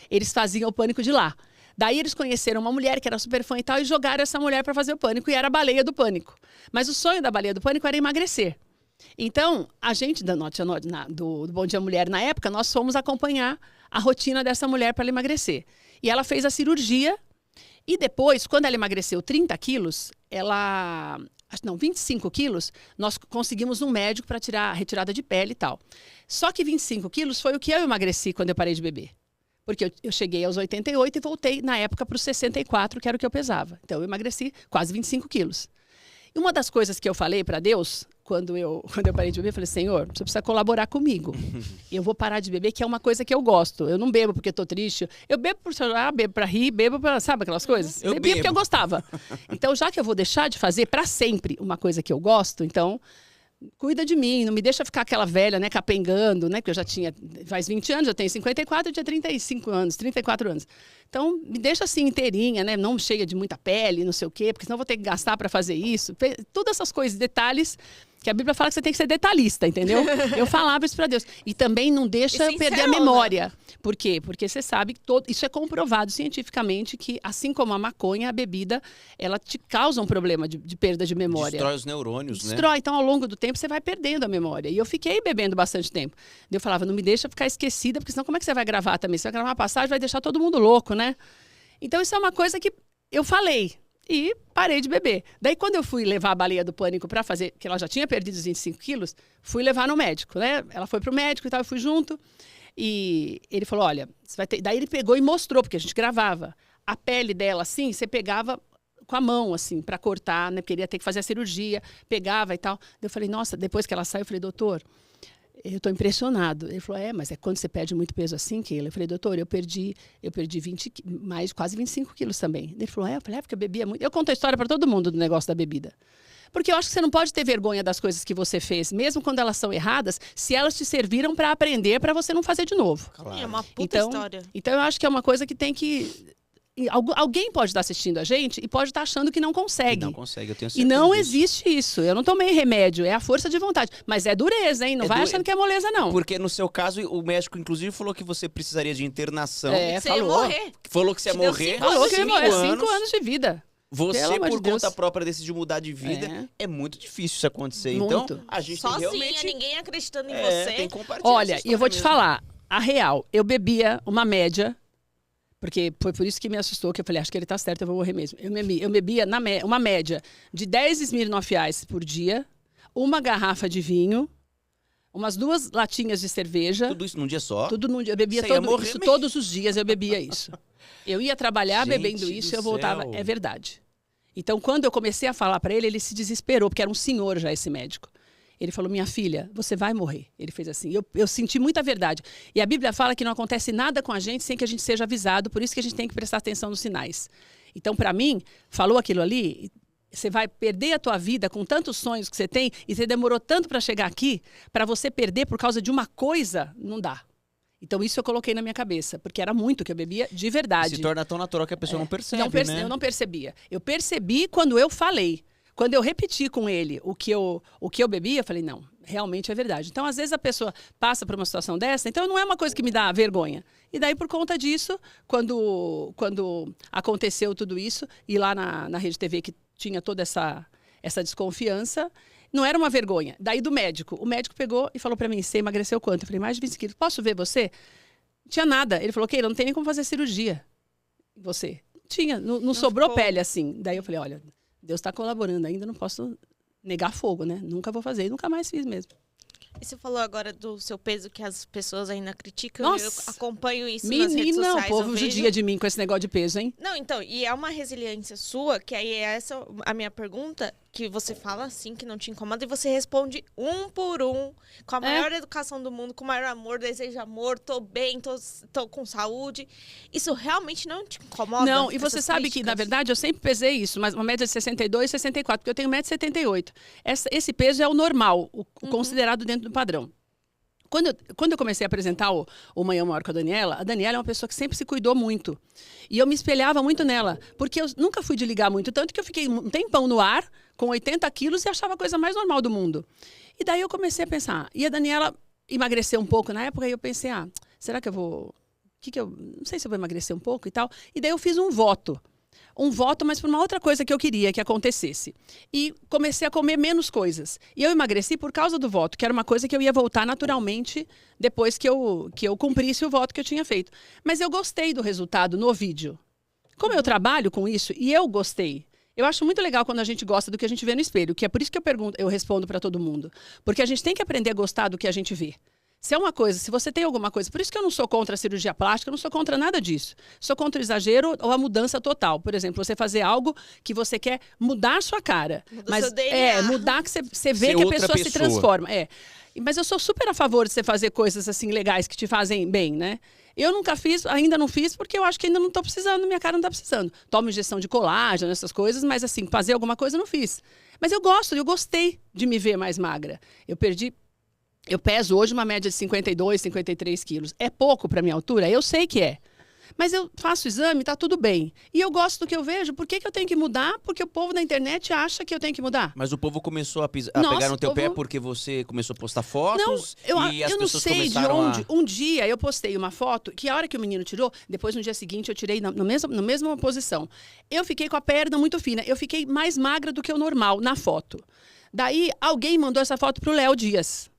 eles faziam o Pânico de lá. Daí eles conheceram uma mulher que era super fã e tal, e jogaram essa mulher para fazer o Pânico, e era a Baleia do Pânico. Mas o sonho da Baleia do Pânico era emagrecer. Então, a gente do Bom Dia Mulher, na época, nós fomos acompanhar a rotina dessa mulher para ela emagrecer. E ela fez a cirurgia. E depois, quando ela emagreceu 30 quilos, 25 quilos, nós conseguimos um médico para tirar a retirada de pele e tal. Só que 25 quilos foi o que eu emagreci quando eu parei de beber. Porque eu cheguei aos 88 e voltei, na época, para os 64, que era o que eu pesava. Então, eu emagreci quase 25 quilos. E uma das coisas que eu falei para Deus, quando eu parei de beber, eu falei, Senhor, você precisa colaborar comigo. Eu vou parar de beber, que é uma coisa que eu gosto. Eu não bebo porque estou triste. Eu bebo por chorar, bebo para rir, bebo para, sabe aquelas coisas? Eu bebia bebo. porque eu gostava. Então, já que eu vou deixar de fazer para sempre uma coisa que eu gosto, então, cuida de mim, não me deixa ficar aquela velha, né, capengando, né, que eu já tinha, faz 20 anos, eu tenho 54, eu tinha 35 anos, 34 anos. Então, me deixa assim inteirinha, né, não cheia de muita pele, não sei o quê, porque senão eu vou ter que gastar para fazer isso. Todas essas coisas, detalhes, que a Bíblia fala que você tem que ser detalhista, entendeu? Eu falava isso para Deus. E também não deixa eu perder a memória. Por quê? Porque você sabe que isso é comprovado cientificamente que, assim como a maconha, a bebida, ela te causa um problema de perda de memória. Destrói os neurônios, né? Destrói. Então, ao longo do tempo, você vai perdendo a memória. E eu fiquei bebendo bastante tempo. Eu falava, não me deixa ficar esquecida, porque senão como é que você vai gravar também? Você vai gravar uma passagem, vai deixar todo mundo louco, né? Então, isso é uma coisa que eu falei. E parei de beber. Daí, quando eu fui levar a Baleia do Pânico para fazer, que ela já tinha perdido os 25 quilos, fui levar no médico, né? Ela foi pro médico e tal, eu fui junto. E ele falou, olha, você vai ter... Daí ele pegou e mostrou, porque a gente gravava. A pele dela, assim, você pegava com a mão, assim, para cortar, né? Porque ele ia ter que fazer a cirurgia, pegava e tal. Daí eu falei, nossa, depois que ela saiu, eu falei, doutor, eu tô impressionado. Ele falou, mas é quando você perde muito peso assim, Keila? Eu falei, doutor, eu perdi quase 25 quilos também. Ele falou, eu falei, porque eu bebia muito. Eu conto a história para todo mundo do negócio da bebida. Porque eu acho que você não pode ter vergonha das coisas que você fez, mesmo quando elas são erradas, se elas te serviram para aprender, para você não fazer de novo. Claro. É uma puta história. Então, eu acho que é uma coisa que tem que... Alguém pode estar assistindo a gente e pode estar achando que não consegue. Não consegue, eu tenho certeza E não disso. existe isso. Eu não tomei remédio, é a força de vontade. Mas é dureza, hein? Não vai achando que é moleza, não. Porque no seu caso, o médico, inclusive, falou que você precisaria de internação. Você ia morrer. Falou que você ia Te deu morrer. 5 Falou que eu ia morrer 5 anos. anos de vida. Você, Pelo amor por de Deus. conta própria, decidiu mudar de vida. É muito difícil isso acontecer. Muito. Então, a gente Sozinha, tem realmente... ninguém acreditando em tem você. que compartilhar Olha, essa e eu vou te história falar, a real, eu bebia uma média, porque foi por isso que me assustou, que eu falei, acho que ele tá certo, eu vou morrer mesmo. Eu bebia uma média de 10 Smirnoff Ice por dia, uma garrafa de vinho, umas 2 latinhas de cerveja. Tudo isso num dia só? Tudo num dia. Eu bebia Você ia morrer isso mesmo. todos os dias, eu bebia isso. Eu ia trabalhar Gente bebendo isso e eu do voltava. céu. É verdade. Então, quando eu comecei a falar para ele, ele se desesperou, porque era um senhor já, esse médico. Ele falou, minha filha, você vai morrer. Ele fez assim. Eu senti muita verdade. E a Bíblia fala que não acontece nada com a gente sem que a gente seja avisado, por isso que a gente tem que prestar atenção nos sinais. Então, para mim, falou aquilo ali, você vai perder a tua vida com tantos sonhos que você tem, e você demorou tanto para chegar aqui, para você perder por causa de uma coisa, não dá. Então, isso eu coloquei na minha cabeça, porque era muito que eu bebia de verdade. Se torna tão natural que a pessoa não percebe, né? Eu não percebia. Eu percebi quando eu falei. Quando eu repeti com ele o que eu bebia, eu falei, não, realmente é verdade. Então, às vezes, a pessoa passa por uma situação dessa, então não é uma coisa que me dá vergonha. E daí, por conta disso, quando aconteceu tudo isso, e lá na Rede TV que tinha toda essa desconfiança, não era uma vergonha. Daí do médico. O médico pegou e falou para mim, você emagreceu quanto? Eu falei, mais de 20 quilos. Posso ver você? Não tinha nada. Ele falou, Keila, não tem nem como fazer cirurgia. Você? Tinha, não sobrou ficou. pele assim. Daí eu falei, olha, Deus está colaborando ainda, não posso negar fogo, né? Nunca vou fazer e nunca mais fiz mesmo. E você falou agora do seu peso que as pessoas ainda criticam. Nossa. Eu acompanho isso nas redes Menina, sociais. o povo eu vejo. judia de mim com esse negócio de peso, hein? Não, então, e é uma resiliência sua, que aí é essa a minha pergunta, que você fala assim, que não te incomoda, e você responde um por um, com a maior educação do mundo, com o maior amor, desejo amor, tô bem, tô com saúde. Isso realmente não te incomoda? Não, e você sabe que, na verdade, eu sempre pesei isso, mas uma média de 62, 64, porque eu tenho 1,78 m. Esse peso é o normal, o considerado dentro do padrão. Quando eu comecei a apresentar o Manhã Maior com a Daniela é uma pessoa que sempre se cuidou muito. E eu me espelhava muito nela, porque eu nunca fui de ligar muito, tanto que eu fiquei um tempão no ar, com 80 quilos, e achava a coisa mais normal do mundo. E daí eu comecei a pensar, e a Daniela emagreceu um pouco na época, e eu pensei, será que eu vou... não sei se eu vou emagrecer um pouco e tal. E daí eu fiz um voto, mas por uma outra coisa que eu queria que acontecesse. E comecei a comer menos coisas. E eu emagreci por causa do voto, que era uma coisa que eu ia voltar naturalmente depois que eu cumprisse o voto que eu tinha feito. Mas eu gostei do resultado no vídeo. Como eu trabalho com isso, e eu gostei. Eu acho muito legal quando a gente gosta do que a gente vê no espelho, que é por isso que eu respondo para todo mundo. Porque a gente tem que aprender a gostar do que a gente vê. Se você tem alguma coisa... Por isso que eu não sou contra a cirurgia plástica, eu não sou contra nada disso. Sou contra o exagero ou a mudança total. Por exemplo, você fazer algo que você quer mudar a sua cara. Mas mudar que você vê que a pessoa se transforma. Mas eu sou super a favor de você fazer coisas assim legais que te fazem bem, né? Eu nunca fiz, ainda não fiz, porque eu acho que ainda não estou precisando, minha cara não está precisando. Tomo injeção de colágeno, essas coisas, mas assim, fazer alguma coisa eu não fiz. Mas eu gostei de me ver mais magra. Eu peso hoje uma média de 52, 53 quilos. É pouco para minha altura? Eu sei que é. Mas eu faço exame, tá tudo bem. E eu gosto do que eu vejo. Por que eu tenho que mudar? Porque o povo na internet acha que eu tenho que mudar. Mas o povo começou a pegar no teu pé porque você começou a postar fotos e as pessoas começaram a... Um dia eu postei uma foto que a hora que o menino tirou, depois no dia seguinte eu tirei na mesma posição. Eu fiquei com a perna muito fina. Eu fiquei mais magra do que o normal na foto. Daí alguém mandou essa foto pro Léo Dias.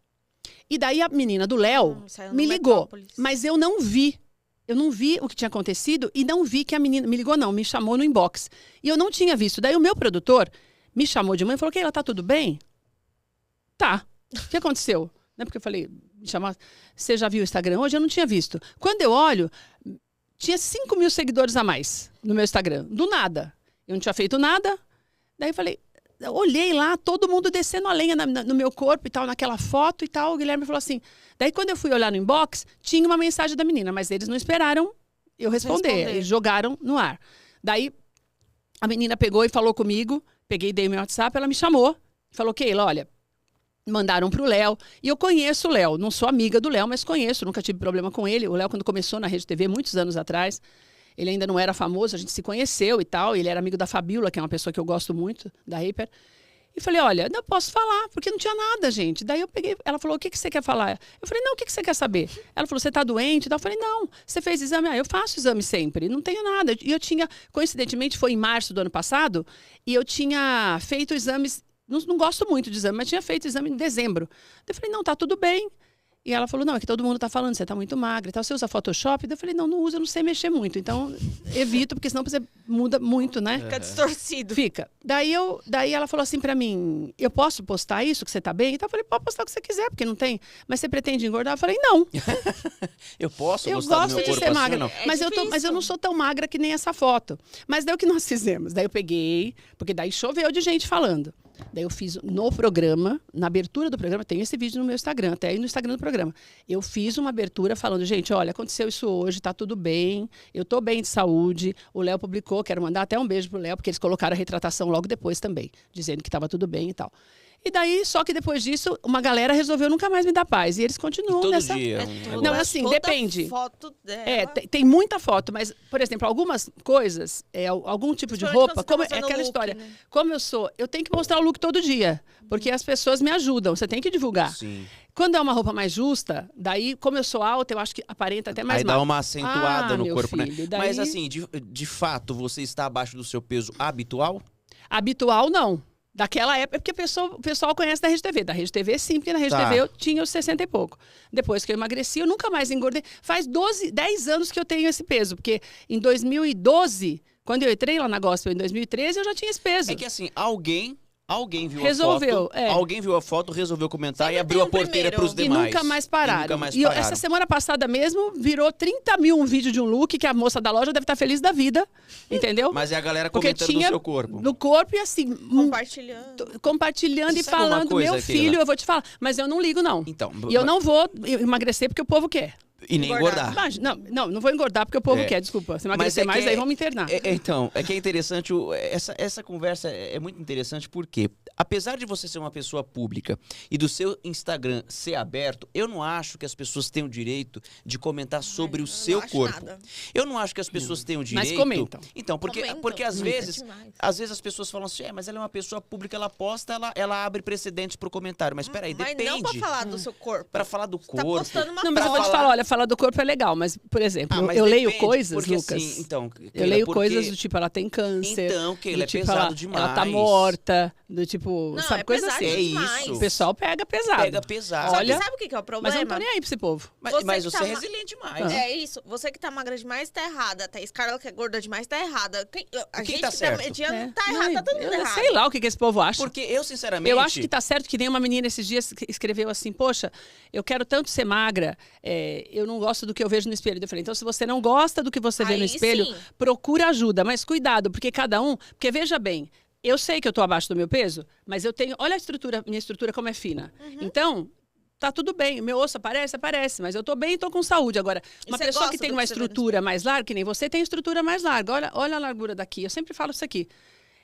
E daí a menina do Léo me ligou, mas eu não vi. Eu não vi o que tinha acontecido e não vi que a menina... Me ligou não, me chamou no inbox. E eu não tinha visto. Daí o meu produtor me chamou de manhã e falou, Keila, tá tudo bem? Tá. O que aconteceu? Né? Porque eu falei, me chamou, você já viu o Instagram hoje? Eu não tinha visto. Quando eu olho, tinha 5 mil seguidores a mais no meu Instagram. Do nada. Eu não tinha feito nada. Daí eu falei... Eu olhei lá, todo mundo descendo a lenha no meu corpo e tal, naquela foto e tal. O Guilherme falou assim... Daí, quando eu fui olhar no inbox, tinha uma mensagem da menina, mas eles não esperaram eu responder. Eles jogaram no ar. Daí, a menina pegou e falou comigo, dei meu WhatsApp, ela me chamou, falou, Keila, olha, mandaram pro Léo. E eu conheço o Léo, não sou amiga do Léo, mas conheço, nunca tive problema com ele. O Léo, quando começou na Rede TV, muitos anos atrás, ele ainda não era famoso, a gente se conheceu e tal. Ele era amigo da Fabíola, que é uma pessoa que eu gosto muito, da Hyper. E falei, olha, não posso falar, porque não tinha nada, gente. Daí eu peguei, ela falou, o que você quer falar? Eu falei, não, o que você quer saber? Ela falou, você tá doente? Eu falei, não, você fez exame? Eu faço exame sempre, não tenho nada. E eu tinha, coincidentemente, foi em março do ano passado, e eu tinha feito exames, não gosto muito de exame, mas tinha feito exame em dezembro. Eu falei, não, tá tudo bem. E ela falou, não, é que todo mundo tá falando, você tá muito magra e tal, você usa Photoshop? Eu falei, não uso, eu não sei mexer muito, então evito, porque senão você muda muito, né? Fica distorcido. Fica. Daí ela falou assim pra mim, eu posso postar isso, que você tá bem? Então eu falei, pode postar o que você quiser, porque não tem, mas você pretende engordar? Eu falei, não. Eu posso eu gostar gosto do meu de corpo ser magra, assim, mas eu não sou tão magra que nem essa foto. Mas daí o que nós fizemos? Daí eu peguei, porque daí choveu de gente falando. Daí eu fiz no programa, na abertura do programa, tem esse vídeo no meu Instagram, até aí no Instagram do programa. Eu fiz uma abertura falando, gente, olha, aconteceu isso hoje, tá tudo bem, eu tô bem de saúde. O Léo publicou, quero mandar até um beijo pro Léo, porque eles colocaram a retratação logo depois também, dizendo que tava tudo bem e tal. E daí, só que depois disso, uma galera resolveu nunca mais me dar paz. E eles continuam todo nessa... dia. Não, assim, depende. Foto dela. Tem muita foto, mas, por exemplo, algumas coisas, algum tipo de roupa, como é aquela look, história. né? Como eu tenho que mostrar o look todo dia, porque as pessoas me ajudam, você tem que divulgar. Sim. Quando é uma roupa mais justa, daí, como eu sou alta, eu acho que aparenta até mais Aí dá uma acentuada no meu corpo, filho, né? daí... Mas assim, de fato, você está abaixo do seu peso habitual? Habitual, não. Daquela época, porque o pessoal conhece da Rede TV. Da Rede TV, sim, porque na Rede TV eu tinha os 60 e pouco. Depois que eu emagreci, eu nunca mais engordei. Faz 10 anos que eu tenho esse peso, porque em 2012, quando eu entrei lá na Gospel, em 2013, eu já tinha esse peso. É que assim, alguém Alguém viu Resolveu, a foto, alguém viu a foto, resolveu comentar Sempre e abriu tem a porteira primeiro. para os demais. E nunca mais pararam. E nunca mais E pararam. essa semana passada mesmo, virou 30 mil um vídeo de um look que a moça da loja deve estar feliz da vida, entendeu? Mas é a galera Porque comentando tinha do seu corpo. no corpo e assim, compartilhando Você e sabe uma falando, coisa, meu Keila? filho, eu vou te falar. Mas eu não ligo, não. Então, E eu não vou emagrecer porque o povo quer. E nem engordar. Não vou engordar porque o povo quer, desculpa. Se emagrecer mais, aí vão me internar. Então, é que é interessante, essa conversa é muito interessante porque, apesar de você ser uma pessoa pública e do seu Instagram ser aberto, eu não acho que as pessoas tenham o direito de comentar sobre o seu corpo. Nada. Eu não acho que as pessoas tenham o direito... Mas comentam. Então, porque às vezes as pessoas falam assim, mas ela é uma pessoa pública, ela posta, ela abre precedentes pro comentário. Mas peraí, depende. Mas não pra falar do seu corpo. Pra falar do Você tá corpo. postando uma Não, mas eu vou te falar, olha, falar do corpo é legal, mas, por exemplo, mas eu leio depende, coisas, porque, Lucas. assim, então, eu Keila, leio porque- coisas do tipo, ela tem câncer. Então, Keila, do é tipo, pesado demais. ela tá morta, do tipo, Não, sabe, é coisa pesado assim. É demais. isso. O pessoal pega pesado. Pega pesado. Só Olha, que sabe o que é o problema? Mas eu não tô nem aí pra esse povo. Mas Você mas que você tá é ma- resiliente demais. É isso. Você que tá magra demais tá errada. A Thaís Carla que é gorda demais tá errada. A Quem gente tá que certo? tá mediano É. tá Não, errado. Tá todo mundo eu errado. sei lá o que esse povo acha. Porque eu, sinceramente... Eu acho que tá certo que nem uma menina esses dias que escreveu assim, poxa, eu quero tanto ser magra, eu não gosto do que eu vejo no espelho. Eu falei, então se você não gosta do que você vê no Aí espelho, sim. procura ajuda, mas cuidado, porque cada um... Porque veja bem, eu sei que eu tô abaixo do meu peso, mas eu tenho... Olha a estrutura, minha estrutura como é fina. Uhum. Então... Tá tudo bem, meu osso aparece, mas eu tô bem e tô com saúde. Agora, E uma você pessoa gosta que tem do uma que você vê no estrutura mais larga, que nem você tem estrutura mais larga, olha a largura daqui, eu sempre falo isso aqui.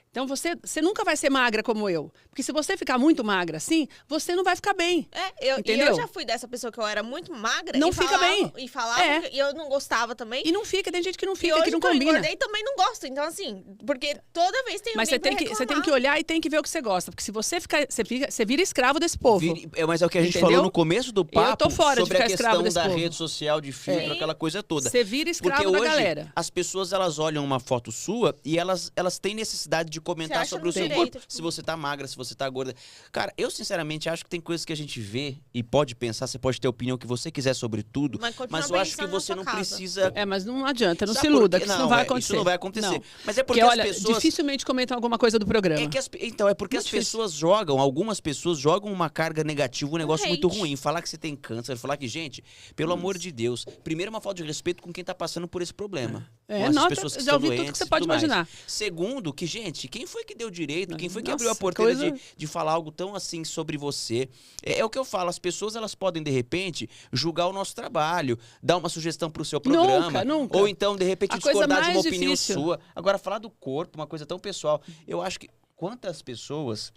Então, você nunca vai ser magra como eu. Porque se você ficar muito magra assim, você não vai ficar bem. E Entendeu? eu já fui dessa pessoa que eu era muito magra. Não e fica falava, bem. E falava, É. e eu não gostava também. E não fica, tem gente que não E fica, hoje que não que eu combina. engordei também não gosto. Então, assim, porque toda vez tem Mas alguém você tem, pra você tem reclamar. que olhar e tem que ver o que você gosta. Porque se você ficar, você vira escravo desse povo. Mas é o que a gente Entendeu? falou no começo do papo tô fora de sobre a ficar escravo questão desse da povo. rede social, de filtro, Sim. aquela coisa toda. Você vira escravo Porque da hoje galera. as pessoas elas olham uma foto sua e elas têm necessidade de Você comentar acha sobre no o seu direito, corpo. Se você tá magra, se você tá gorda. Cara, eu sinceramente acho que tem coisas que a gente vê e pode pensar, você pode ter a opinião que você quiser sobre tudo, Mas continua mas eu acho que pensando na você sua não casa. precisa... Mas não adianta, não Sabe se por iluda, quê? que isso não vai acontecer. Isso não vai acontecer. Não. Mas é porque Porque, olha, as pessoas... dificilmente comentam alguma coisa do programa. Então, é porque Muito as difícil. pessoas jogam, algumas pessoas jogam uma carga negativa, um negócio muito hate. ruim. Falar que você tem câncer, falar que, gente, pelo amor de Deus, primeiro uma falta de respeito com quem tá passando por esse problema. Com essas nota, pessoas que já estão ouvi tudo doentes que você e pode tudo mais. imaginar. Segundo, que, gente, quem foi que deu direito? Quem foi que abriu a Nossa, porteira coisa- de falar algo tão assim sobre você? É o que eu falo, as pessoas elas podem, de repente, julgar o nosso trabalho, dar uma sugestão pro seu programa. Nunca. Ou então, de repente, A coisa discordar de uma mais opinião difícil. sua. Agora, falar do corpo, uma coisa tão pessoal. Eu acho que quantas pessoas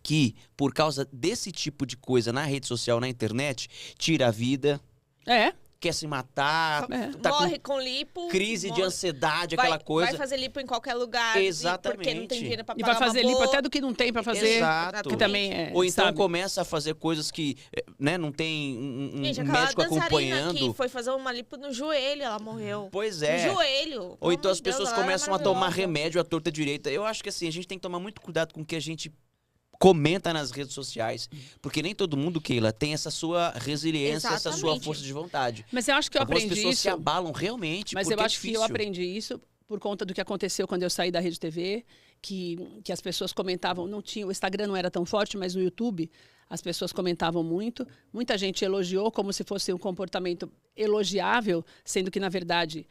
que, por causa desse tipo de coisa na rede social, na internet, tira a vida, quer se matar, tá Morre com lipo. crise de morre- ansiedade, vai, aquela coisa. Vai fazer lipo em qualquer lugar. Exatamente. Porque não tem dinheiro pra E pagar vai fazer uma lipo boa. até do que não tem pra fazer. Exato. Que também é. Ou então sabe? começa a fazer coisas que né, não tem um Gente, aquela médico dançarina acompanhando. que foi fazer uma lipo no joelho, ela morreu. Pois é. No joelho. Ou então as Pelo amor pessoas de Deus, ela era começam a tomar maravilhosa. remédio à torta direita. Eu acho que assim, a gente tem que tomar muito cuidado com o que a gente comenta nas redes sociais. Porque nem todo mundo, Keila, tem essa sua resiliência, essa sua Exatamente. força de vontade. Mas eu acho que eu Algumas aprendi pessoas isso. se abalam realmente, Mas porque eu acho é que difícil. eu aprendi isso por conta do que aconteceu quando eu saí da Rede TV, que as pessoas comentavam, não tinha, o Instagram não era tão forte, mas no YouTube as pessoas comentavam muito. Muita gente elogiou como se fosse um comportamento elogiável, sendo que, na verdade,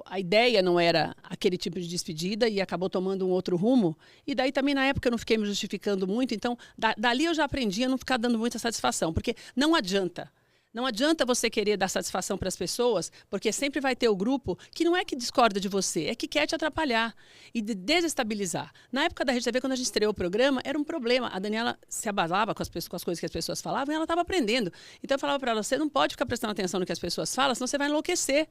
a ideia não era aquele tipo de despedida e acabou tomando um outro rumo. E daí também, na época, eu não fiquei me justificando muito. Então, dali eu já aprendi a não ficar dando muita satisfação, porque não adianta. Não adianta você querer dar satisfação para as pessoas, porque sempre vai ter o grupo que não é que discorda de você, é que quer te atrapalhar e desestabilizar. Na época da Rede TV, quando a gente estreou o programa, era um problema. A Daniela se abalava com as coisas que as pessoas falavam e ela estava aprendendo. Então eu falava para ela, você não pode ficar prestando atenção no que as pessoas falam, senão você vai enlouquecer.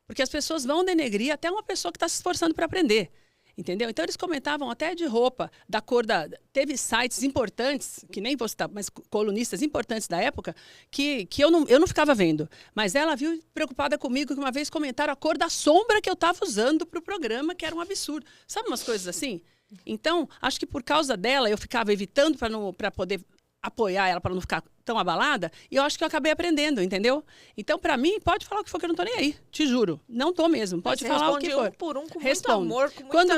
Porque as pessoas vão denegrir até uma pessoa que está se esforçando para aprender. Entendeu? Então eles comentavam até de roupa, da cor da... Teve sites importantes, que nem vou citar, mas colunistas importantes da época, que eu não ficava vendo. Mas ela viu preocupada comigo que uma vez comentaram a cor da sombra que eu estava usando para o programa, que era um absurdo. Sabe umas coisas assim? Então, acho que por causa dela eu ficava evitando para poder apoiar ela para não ficar tão abalada, e eu acho que eu acabei aprendendo, entendeu? Então, para mim, pode falar o que for, que eu não tô nem aí, te juro. Não tô mesmo, pode falar o que for. Um por um, com respondo. muito amor, com muita... Quando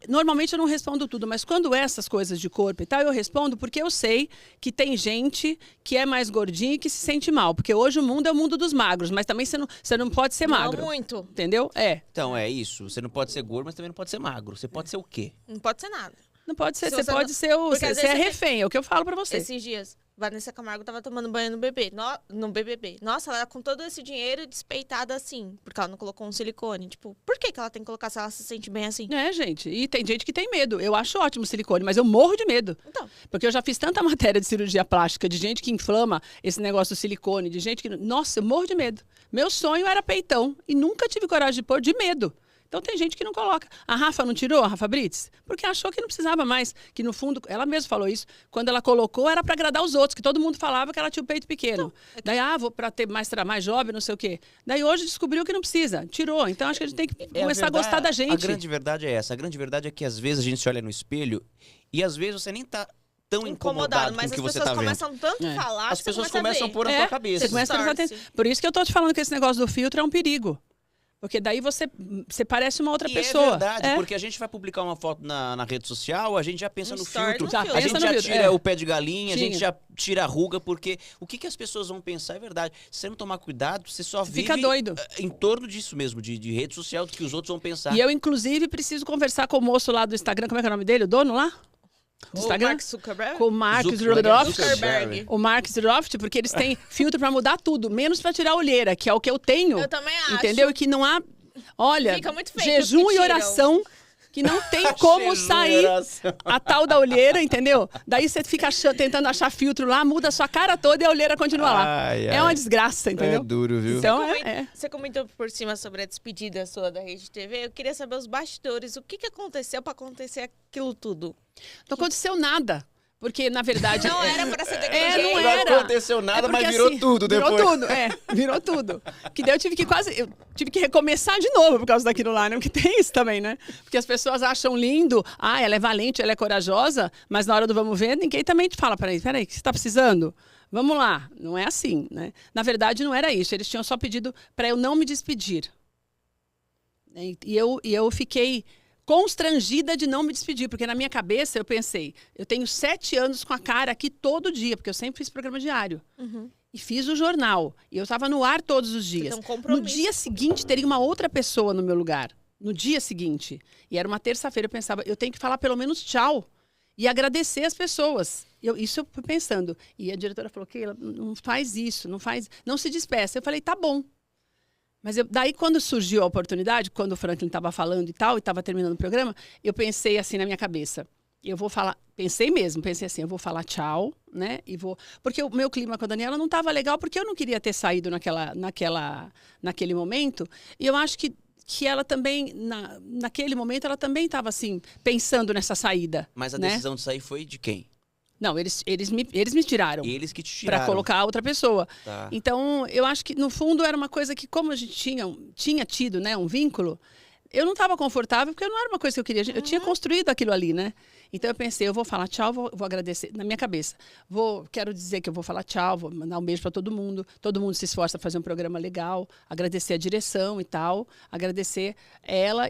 normalmente eu não respondo tudo, mas quando é essas coisas de corpo e tal, eu respondo porque eu sei que tem gente que é mais gordinha e que se sente mal, porque hoje o mundo é o mundo dos magros, mas também você não pode ser magro. Não muito. Entendeu? Então, é isso. Você não pode ser gordo, mas também não pode ser magro. Você pode ser o quê? Não pode ser nada. Não pode ser, Se você você pode não- ser o. Porque às Você é vezes você refém, é o que eu falo pra você. Esses dias, Vanessa Camargo tava tomando banho no bebê, no BBB. Nossa, ela com todo esse dinheiro despeitada assim, porque ela não colocou um silicone. Tipo, por que ela tem que colocar se ela se sente bem assim? É, gente. E tem gente que tem medo. Eu acho ótimo o silicone, mas eu morro de medo. Então, Porque eu já fiz tanta matéria de cirurgia plástica, de gente que inflama esse negócio do silicone, de gente que. Nossa, eu morro de medo. Meu sonho era peitão e nunca tive coragem de pôr de medo. Então tem gente que não coloca. A Rafa não tirou, a Rafa Brits? Porque achou que não precisava mais. Que no fundo, ela mesma falou isso. Quando ela colocou, era para agradar os outros, que todo mundo falava que ela tinha o peito pequeno. Daí, vou para ter mais jovem, não sei o quê. Daí hoje descobriu que não precisa. Tirou. Então acho que a gente tem que começar a gostar da gente. A grande verdade é essa. A grande verdade é que às vezes a gente se olha no espelho e às vezes você nem tá tão incomodado com mas o que as você pessoas tá vendo. começam tanto a falar, As que pessoas você começa começam a ver. pôr na tua cabeça. Você começa a prestar distorce. atenção. Por isso que eu tô te falando que esse negócio do filtro é um perigo. Porque daí você parece uma outra E pessoa. é verdade, porque a gente vai publicar uma foto na rede social, a gente já pensa no story filtro, no filtro. a gente Pensa já no filtro, tira é. o pé de galinha, a gente Tinha. já tira a ruga, porque o que as pessoas vão pensar é verdade. Se você não tomar cuidado, você só vive fica doido. em torno disso mesmo, de rede social, do que os outros vão pensar. E eu, inclusive, preciso conversar com o moço lá do Instagram. Como é que é o nome dele? O dono lá? Do O Instagram? Mark Zuckerberg? Com o Mark Zuckerberg. Zuckerberg. O Mark Zuckerberg, porque eles têm filtro pra mudar tudo, menos pra tirar a olheira, que é o que eu tenho. Eu também acho. Entendeu? E que não há. Olha, Fica muito feio jejum os que e tiram. oração. Que não tem como Jejum e sair oração. a tal da olheira, entendeu? Daí você fica tentando achar filtro lá, muda a sua cara toda e a olheira continua lá. Ai, É ai. uma desgraça, entendeu? É duro, viu? Então, é. Você comentou por cima sobre a despedida sua da Rede TV. Eu queria saber os bastidores. O que aconteceu pra acontecer aquilo tudo? Não aconteceu nada. Porque, na verdade. Não era pra ser daquele não jeito. Não era. aconteceu nada, porque, mas virou assim, tudo depois. Virou tudo, virou tudo. Que daí eu tive que recomeçar de novo por causa daquilo lá, né? Porque tem isso também, né? Porque as pessoas acham lindo, ela é valente, ela é corajosa, mas na hora do vamos ver, ninguém também te fala, peraí, o que você tá precisando? Vamos lá. Não é assim, né? Na verdade, não era isso. Eles tinham só pedido para eu não me despedir. E eu fiquei constrangida de não me despedir, porque na minha cabeça eu pensei, eu tenho 7 anos com a cara aqui todo dia, porque eu sempre fiz programa diário. E fiz o jornal. E eu estava no ar todos os dias. tem um compromisso. No dia seguinte, teria uma outra pessoa no meu lugar. No dia seguinte. E era uma terça-feira, eu pensava, eu tenho que falar pelo menos tchau. E agradecer as pessoas. Isso eu fui pensando. E a diretora falou, Keila, não faz isso, não se despeça. Eu falei, tá bom. Mas daí, quando surgiu a oportunidade, quando o Franklin estava falando e tal, e estava terminando o programa, eu pensei assim na minha cabeça. Eu vou falar, pensei assim, eu vou falar tchau, né? Porque o meu clima com a Daniela não estava legal, porque eu não queria ter saído naquele momento. E eu acho que ela também, naquele momento, ela também estava assim, pensando nessa saída. Mas a né? decisão de sair foi de quem? Não, eles me tiraram. Eles que te tiraram. Para colocar outra pessoa. Tá. Então, eu acho que, no fundo, era uma coisa que, como a gente tinha tido, né, um vínculo, eu não estava confortável, porque não era uma coisa que eu queria. Eu tinha construído aquilo ali, né? Então, eu pensei, eu vou falar tchau, vou agradecer. Na minha cabeça, quero dizer que eu vou falar tchau, vou mandar um beijo para todo mundo se esforça a fazer um programa legal, agradecer a direção e tal, agradecer ela.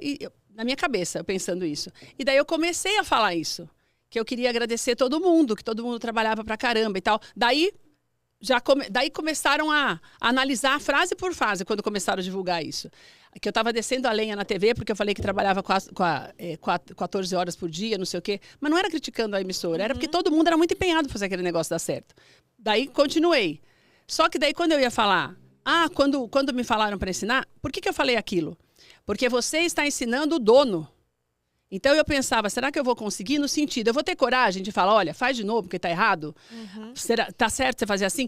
Na minha cabeça, eu pensando isso. E daí, eu comecei a falar isso. Que eu queria agradecer todo mundo, que todo mundo trabalhava pra caramba e tal. Daí começaram a analisar frase por frase, quando começaram a divulgar isso. Que eu estava descendo a lenha na TV, porque eu falei que trabalhava 14 horas por dia, não sei o quê. Mas não era criticando a emissora, era porque todo mundo era muito empenhado para fazer aquele negócio dar certo. Daí, continuei. Só que daí, quando eu ia falar... quando me falaram para ensinar, por que eu falei aquilo? Porque você está ensinando o dono. Então, eu pensava, será que eu vou conseguir? No sentido, eu vou ter coragem de falar, olha, faz de novo, porque está errado? Tá certo você fazer assim?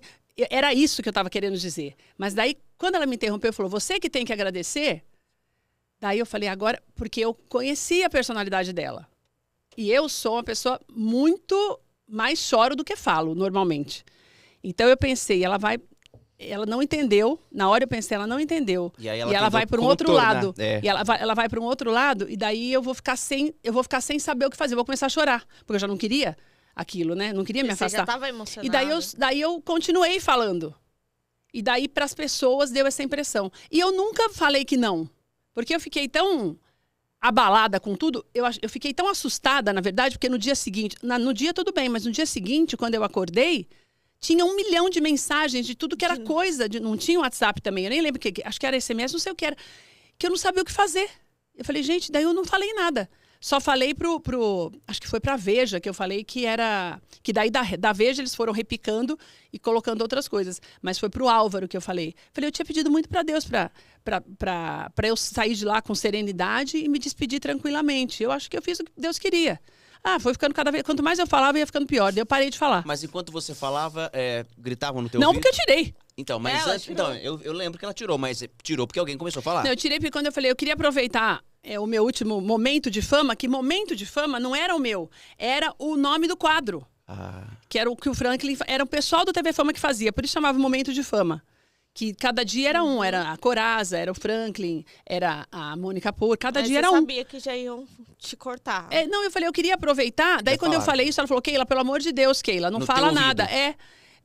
Era isso que eu estava querendo dizer. Mas daí, quando ela me interrompeu, falou, você que tem que agradecer? Daí eu falei, agora, porque eu conheci a personalidade dela. E eu sou uma pessoa muito mais choro do que falo, normalmente. Então, eu pensei, ela não entendeu. Na hora eu pensei, ela não entendeu. E aí ela vai para um outro lado. É. E ela vai para um outro lado, e daí eu vou ficar sem saber o que fazer. Eu vou começar a chorar, porque eu já não queria. aquilo, né? Não queria me Você já afastar. tava emocionada. E daí eu continuei falando. E daí para as pessoas deu essa impressão. E eu nunca falei que não. Porque eu fiquei tão abalada com tudo, eu fiquei tão assustada, na verdade, porque no dia seguinte, no dia tudo bem, mas no dia seguinte, quando eu acordei, tinha 1 milhão de mensagens de tudo que era coisa, não tinha WhatsApp também, eu nem lembro, acho que era SMS, não sei o que era, que eu não sabia o que fazer. Eu falei, gente, daí eu não falei nada. Só falei acho que foi pra Veja, que eu falei que era... Que daí da Veja eles foram repicando e colocando outras coisas. Mas foi pro Álvaro que eu falei. Falei, eu tinha pedido muito pra Deus pra eu sair de lá com serenidade e me despedir tranquilamente. Eu acho que eu fiz o que Deus queria. Foi ficando cada vez... Quanto mais eu falava, ia ficando pior. Daí eu parei de falar. Mas enquanto você falava, gritavam no teu Não, ouvido? porque eu tirei. Então, mas Ela antes, tirou. então, eu lembro que ela tirou, mas tirou porque alguém começou a falar. Não, eu tirei porque quando eu falei, eu queria aproveitar o meu último momento de fama, que momento de fama não era o meu, era o nome do quadro. Que era o que o Franklin... Era o pessoal do TV Fama que fazia, por isso chamava Momento de Fama. Que cada dia era um, era a Coraza, era o Franklin, era a Mônica Por, cada Mas dia você era um. sabia que já iam te cortar. Não, eu falei, eu queria aproveitar, daí quando eu falei isso, ela falou, Keila, pelo amor de Deus, Keila, não No fala teu nada. ouvido.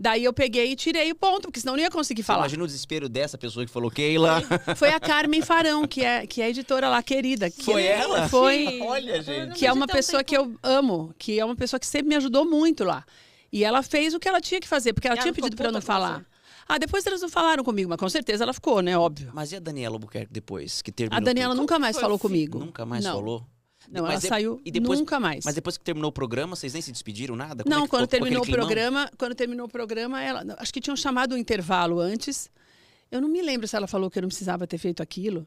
Daí eu peguei e tirei o ponto, porque senão eu não ia conseguir Você falar. imagina o desespero dessa pessoa que falou, Keila. Foi a Carmen Farão, que é a editora lá, querida. Foi ela? Foi. Olha, gente. Que é uma pessoa que eu amo, que é uma pessoa que sempre me ajudou muito lá. E ela fez o que ela tinha que fazer, porque ela E ela tinha ficou pedido pra eu não puta com falar. Depois eles não falaram comigo, mas com certeza ela ficou, né? Óbvio. Mas e a Daniela Albuquerque depois, que terminou A Daniela tudo? nunca mais foi falou o fim? comigo. Nunca mais Não. falou? Não, Mas ela saiu e depois, nunca mais. Mas depois que terminou o programa, vocês nem se despediram, nada? Como é Não, que quando ficou terminou o aquele climão? programa, ela, acho que tinham chamado um intervalo antes. Eu não me lembro se ela falou que eu não precisava ter feito aquilo.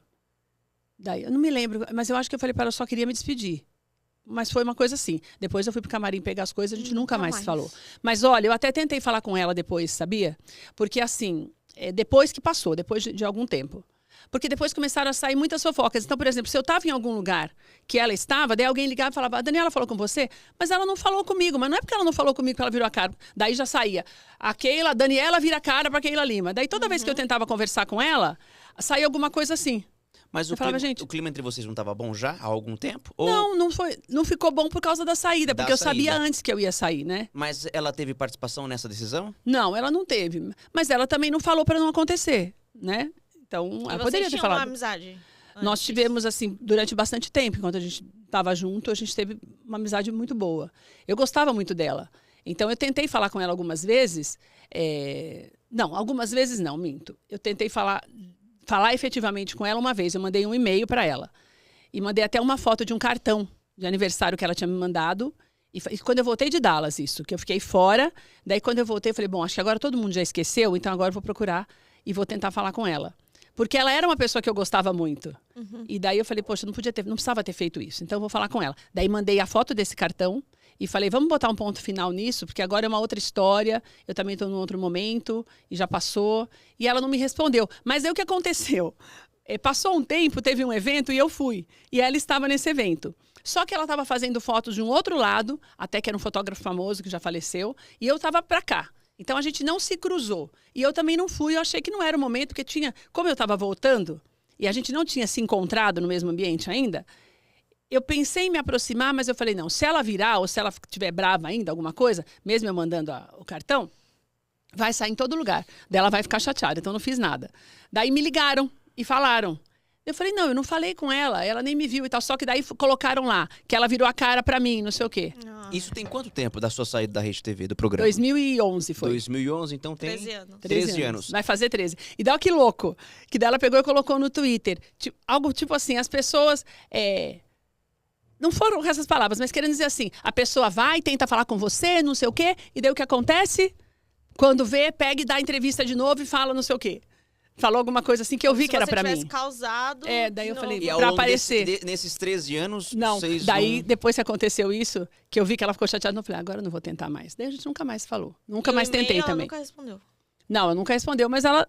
Daí, eu não me lembro, mas eu acho que eu falei para ela, eu só queria me despedir. Mas foi uma coisa assim. Depois eu fui pro camarim pegar as coisas, a gente nunca mais falou. Mas olha, eu até tentei falar com ela depois, sabia? Porque assim, depois que passou, depois de algum tempo. Porque depois começaram a sair muitas fofocas. Então, por exemplo, se eu estava em algum lugar que ela estava, daí alguém ligava e falava, a Daniela falou com você? Mas ela não falou comigo. Mas não é porque ela não falou comigo que ela virou a cara. Daí já saía. A Daniela vira a cara para Keila Lima. Daí toda vez que eu tentava conversar com ela, saía alguma coisa assim. Mas Eu falava, gente, o clima entre vocês não estava bom já há algum tempo? Ou... Não ficou bom por causa da saída. Da Porque eu sabia saída. antes que eu ia sair, né? Mas ela teve participação nessa decisão? Não, ela não teve. Mas ela também não falou para não acontecer, né? Então, E ela vocês poderia ter tinham uma falado. amizade? Nós antes? tivemos, assim, durante bastante tempo, enquanto a gente estava junto, a gente teve uma amizade muito boa. Eu gostava muito dela. Então, eu tentei falar com ela algumas vezes. Não, algumas vezes não, minto. Eu tentei falar efetivamente com ela uma vez. Eu mandei um e-mail para ela. E mandei até uma foto de um cartão de aniversário que ela tinha me mandado. E quando eu voltei de Dallas, isso, que eu fiquei fora. Daí, quando eu voltei, eu falei, bom, acho que agora todo mundo já esqueceu, então agora eu vou procurar e vou tentar falar com ela. Porque ela era uma pessoa que eu gostava muito. E daí eu falei, poxa, não precisava ter feito isso. Então eu vou falar com ela. Daí mandei a foto desse cartão e falei, vamos botar um ponto final nisso, porque agora é uma outra história, eu também estou num outro momento, e já passou. E ela não me respondeu. Mas aí o que aconteceu? Passou um tempo, teve um evento e eu fui. E ela estava nesse evento. Só que ela estava fazendo fotos de um outro lado, até que era um fotógrafo famoso que já faleceu, e eu estava para cá. Então a gente não se cruzou. E eu também não fui, eu achei que não era o momento, porque como eu estava voltando, e a gente não tinha se encontrado no mesmo ambiente ainda, eu pensei em me aproximar, mas eu falei, não, se ela virar, ou se ela estiver brava ainda, alguma coisa, mesmo eu mandando o cartão, vai sair em todo lugar. Daí ela vai ficar chateada, então não fiz nada. Daí me ligaram e falaram. Eu falei, não, eu não falei com ela nem me viu e tal. Só que daí colocaram lá, que ela virou a cara pra mim, não sei o quê. Isso tem quanto tempo da sua saída da Rede TV, do programa? 2011 foi. 2011, então tem 13 anos. 13 anos. Vai fazer 13. E daí, ó, que louco. Que daí ela pegou e colocou no Twitter. Algo tipo assim, as pessoas... Não foram essas palavras, mas querendo dizer assim, a pessoa vai, tenta falar com você, não sei o quê, e daí o que acontece? Quando vê, pega e dá entrevista de novo e fala não sei o quê. Falou alguma coisa assim que eu vi que era pra mim. Se você tivesse causado... Daí eu falei, E ao pra longo aparecer. nesses 13 anos, Não, vocês daí não... depois que aconteceu isso, que eu vi que ela ficou chateada, eu falei, agora eu não vou tentar mais. Daí a gente nunca mais falou. Nunca mais tentei ela também. nunca respondeu. Não, ela nunca respondeu, mas ela...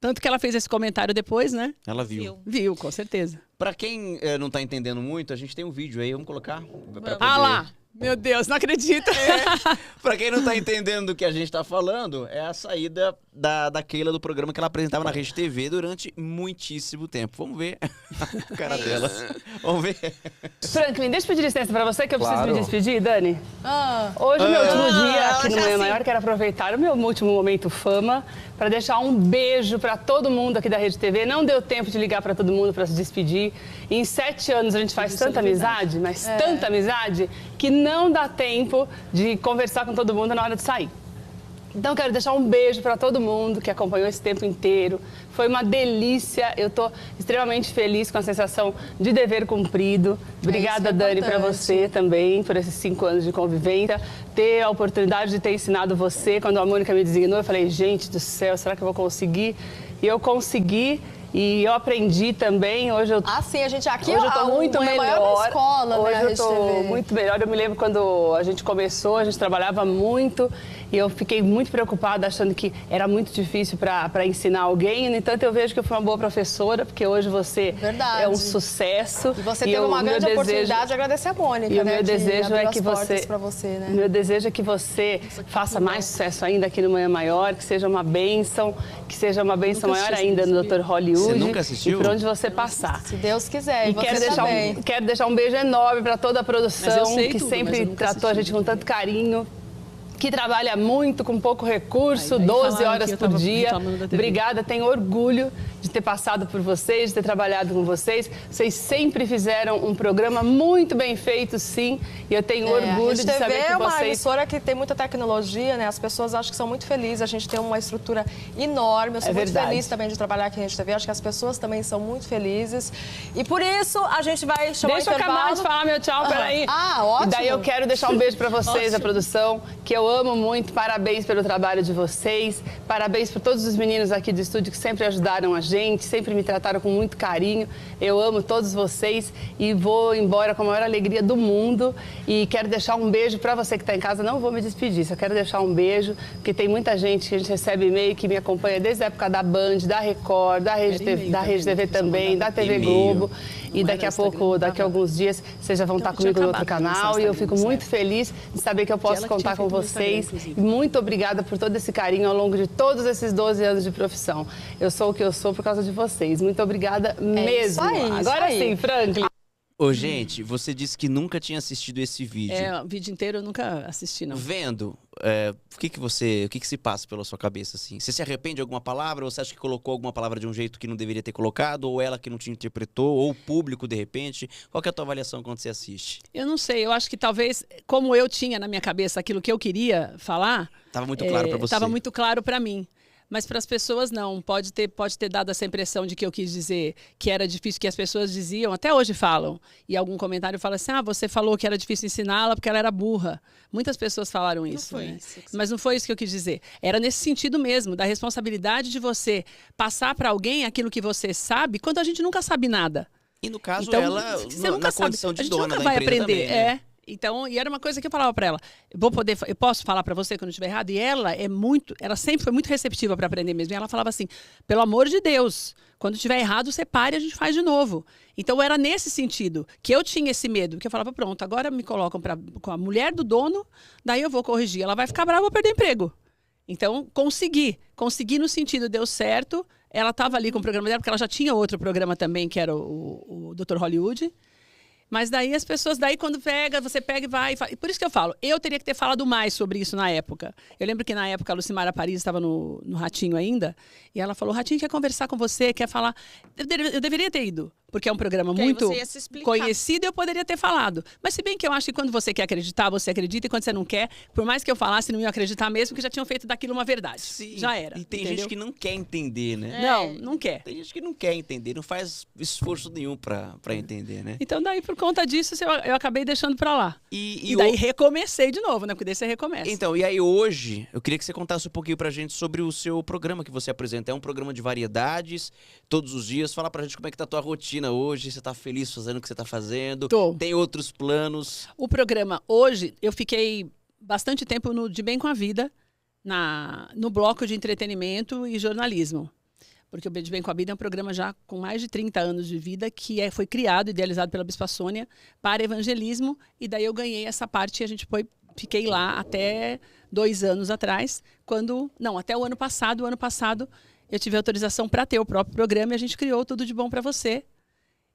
Tanto que ela fez esse comentário depois, né? Ela viu. Viu, com certeza. Pra quem não tá entendendo muito, a gente tem um vídeo aí, vamos colocar? Pra Vamos. Ah lá! Meu Deus, não acredito. Pra quem não tá entendendo do que a gente tá falando, é a saída da Keila do programa que ela apresentava na Rede TV durante muitíssimo tempo. Vamos ver a cara dela. Vamos ver. Franklin, deixa eu pedir licença pra você, que eu preciso Claro. me despedir, Dani. Hoje é o meu último dia aqui no já Manhã sim. Maior. Quero aproveitar o meu último momento fama para deixar um beijo para todo mundo aqui da Rede TV. Não deu tempo de ligar para todo mundo para se despedir. Em 7 anos a gente faz tanta amizade, mas tanta amizade, que não dá tempo de conversar com todo mundo na hora de sair. Então, quero deixar um beijo para todo mundo que acompanhou esse tempo inteiro. Foi uma delícia. Eu estou extremamente feliz com a sensação de dever cumprido. Obrigada, Dani, para você também, por esses 5 anos de convivência. Ter a oportunidade de ter ensinado você. Quando a Mônica me designou, eu falei, gente do céu, será que eu vou conseguir? E eu consegui. E eu aprendi também, hoje eu... Ah, sim, a gente aqui Hoje eu tô muito melhor. maior escola, Hoje né, a eu Rede tô TV. muito melhor. Eu me lembro quando a gente começou, a gente trabalhava muito e eu fiquei muito preocupada, achando que era muito difícil para ensinar alguém. No entanto, eu vejo que eu fui uma boa professora, porque hoje você Verdade. é um sucesso. E você teve uma grande oportunidade de agradecer a Mônica, E o né? meu desejo abriu é as que portas você, pra você, né? meu desejo é que você faça mais sucesso ainda aqui no Manhã Maior, que seja uma bênção maior ainda no Dr. Hollywood. Você nunca assistiu? E por onde você passar. Se Deus quiser, e você Quero deixar um beijo enorme para toda a Mas eu produção sei que tudo, mas eu sempre nunca tratou a assisti. gente com tanto carinho. Que trabalha muito, com pouco recurso, Aí 12 falaram horas que eu por tava dia. reclamando da TV. Obrigada, tenho orgulho de ter passado por vocês, de ter trabalhado com vocês. Vocês sempre fizeram um programa muito bem feito, sim. E eu tenho orgulho a de Rede TV saber que é uma vocês... emissora que tem muita tecnologia, né? As pessoas acham que são muito felizes. A gente tem uma estrutura enorme. Eu sou É muito verdade. feliz também de trabalhar aqui na Rede TV. Acho que as pessoas também são muito felizes. E por isso, a gente vai chamar Deixa eu o intervalo. acabar de falar meu tchau, peraí. Ah, ótimo. E daí eu quero deixar um beijo pra vocês, a produção, que eu amo muito. Parabéns pelo trabalho de vocês. Parabéns por todos os meninos aqui do estúdio que sempre ajudaram a gente, sempre me trataram com muito carinho. Eu amo todos vocês e vou embora com a maior alegria do mundo. E quero deixar um beijo pra você que tá em casa. Não vou me despedir, só quero deixar um beijo, porque tem muita gente que a gente recebe e-mail que me acompanha desde a época da Band, da Record, da Rede TV também, da TV Globo. E daqui a pouco, daqui a alguns dias, vocês já vão estar comigo no outro canal. E eu fico muito feliz de saber que eu posso contar com vocês. E muito obrigada por todo esse carinho ao longo de todos esses 12 anos de profissão. Eu sou o que eu sou por causa de vocês. Muito obrigada mesmo. isso aí, isso Agora aí. sim, Franklin. Ô, gente, você disse que nunca tinha assistido esse vídeo. É, o vídeo inteiro eu nunca assisti, não. Vendo, o que se passa pela sua cabeça, assim? Você se arrepende de alguma palavra? Ou você acha que colocou alguma palavra de um jeito que não deveria ter colocado? Ou ela que não te interpretou? Ou o público, de repente? Qual que é a tua avaliação quando você assiste? Eu não sei, eu acho que talvez, como eu tinha na minha cabeça aquilo que eu queria falar... Tava muito claro pra você. Tava muito claro pra mim. Mas para as pessoas não, pode ter dado essa impressão de que eu quis dizer que era difícil, que as pessoas diziam, até hoje falam, e algum comentário fala assim, você falou que era difícil ensiná-la porque ela era burra. Muitas pessoas falaram isso, foi né? isso que Mas não foi isso que eu quis dizer. Era nesse sentido mesmo, da responsabilidade de você passar para alguém aquilo que você sabe, quando a gente nunca sabe nada. E no caso, Então, ela, você nunca na sabe. condição de A gente dona nunca da vai empresa aprender, também, né? Então, e era uma coisa que eu falava para ela. Eu posso falar para você quando eu estiver errado? E ela sempre foi muito receptiva para aprender mesmo. E ela falava assim: pelo amor de Deus, quando estiver errado, você pare e a gente faz de novo. Então era nesse sentido que eu tinha esse medo, que eu falava: pronto, agora me colocam com a mulher do dono, daí eu vou corrigir. Ela vai ficar brava, eu vou perder emprego. Então, consegui no sentido, deu certo. Ela estava ali com o programa dela, porque ela já tinha outro programa também, que era o Dr. Hollywood. Mas daí as pessoas, quando você pega e vai... E por isso que eu falo, eu teria que ter falado mais sobre isso na época. Eu lembro que na época a Lucimara Paris estava no Ratinho ainda, e ela falou: Ratinho quer conversar com você, quer falar... Eu deveria ter ido, porque é um programa Porque aí muito você ia se explicar. conhecido, eu poderia ter falado. Mas se bem que eu acho que quando você quer acreditar, você acredita, e quando você não quer, por mais que eu falasse, não ia acreditar mesmo, porque já tinham feito daquilo uma verdade. Sim. Já era. E tem entendeu? gente que não quer entender, né? Não quer. Tem gente que não quer entender, não faz esforço nenhum pra entender, né? Então daí, por conta disso, eu acabei deixando pra lá. E E daí recomecei de novo, né? Porque daí você recomeça. Então, e aí hoje, eu queria que você contasse um pouquinho pra gente sobre o seu programa que você apresenta. É um programa de variedades, todos os dias. Fala pra gente como é que tá a tua rotina hoje, você tá feliz fazendo o que você tá fazendo? Tô. Tem outros planos? O programa hoje, eu fiquei bastante tempo no De Bem com a Vida, no bloco de entretenimento e jornalismo. Porque o De Bem com a Vida é um programa já com mais de 30 anos de vida, que foi criado, idealizado pela Bispa Sônia para evangelismo, e daí eu ganhei essa parte e fiquei lá até 2 anos atrás, até o ano passado. O ano passado eu tive autorização para ter o próprio programa e a gente criou Tudo de Bom para Você.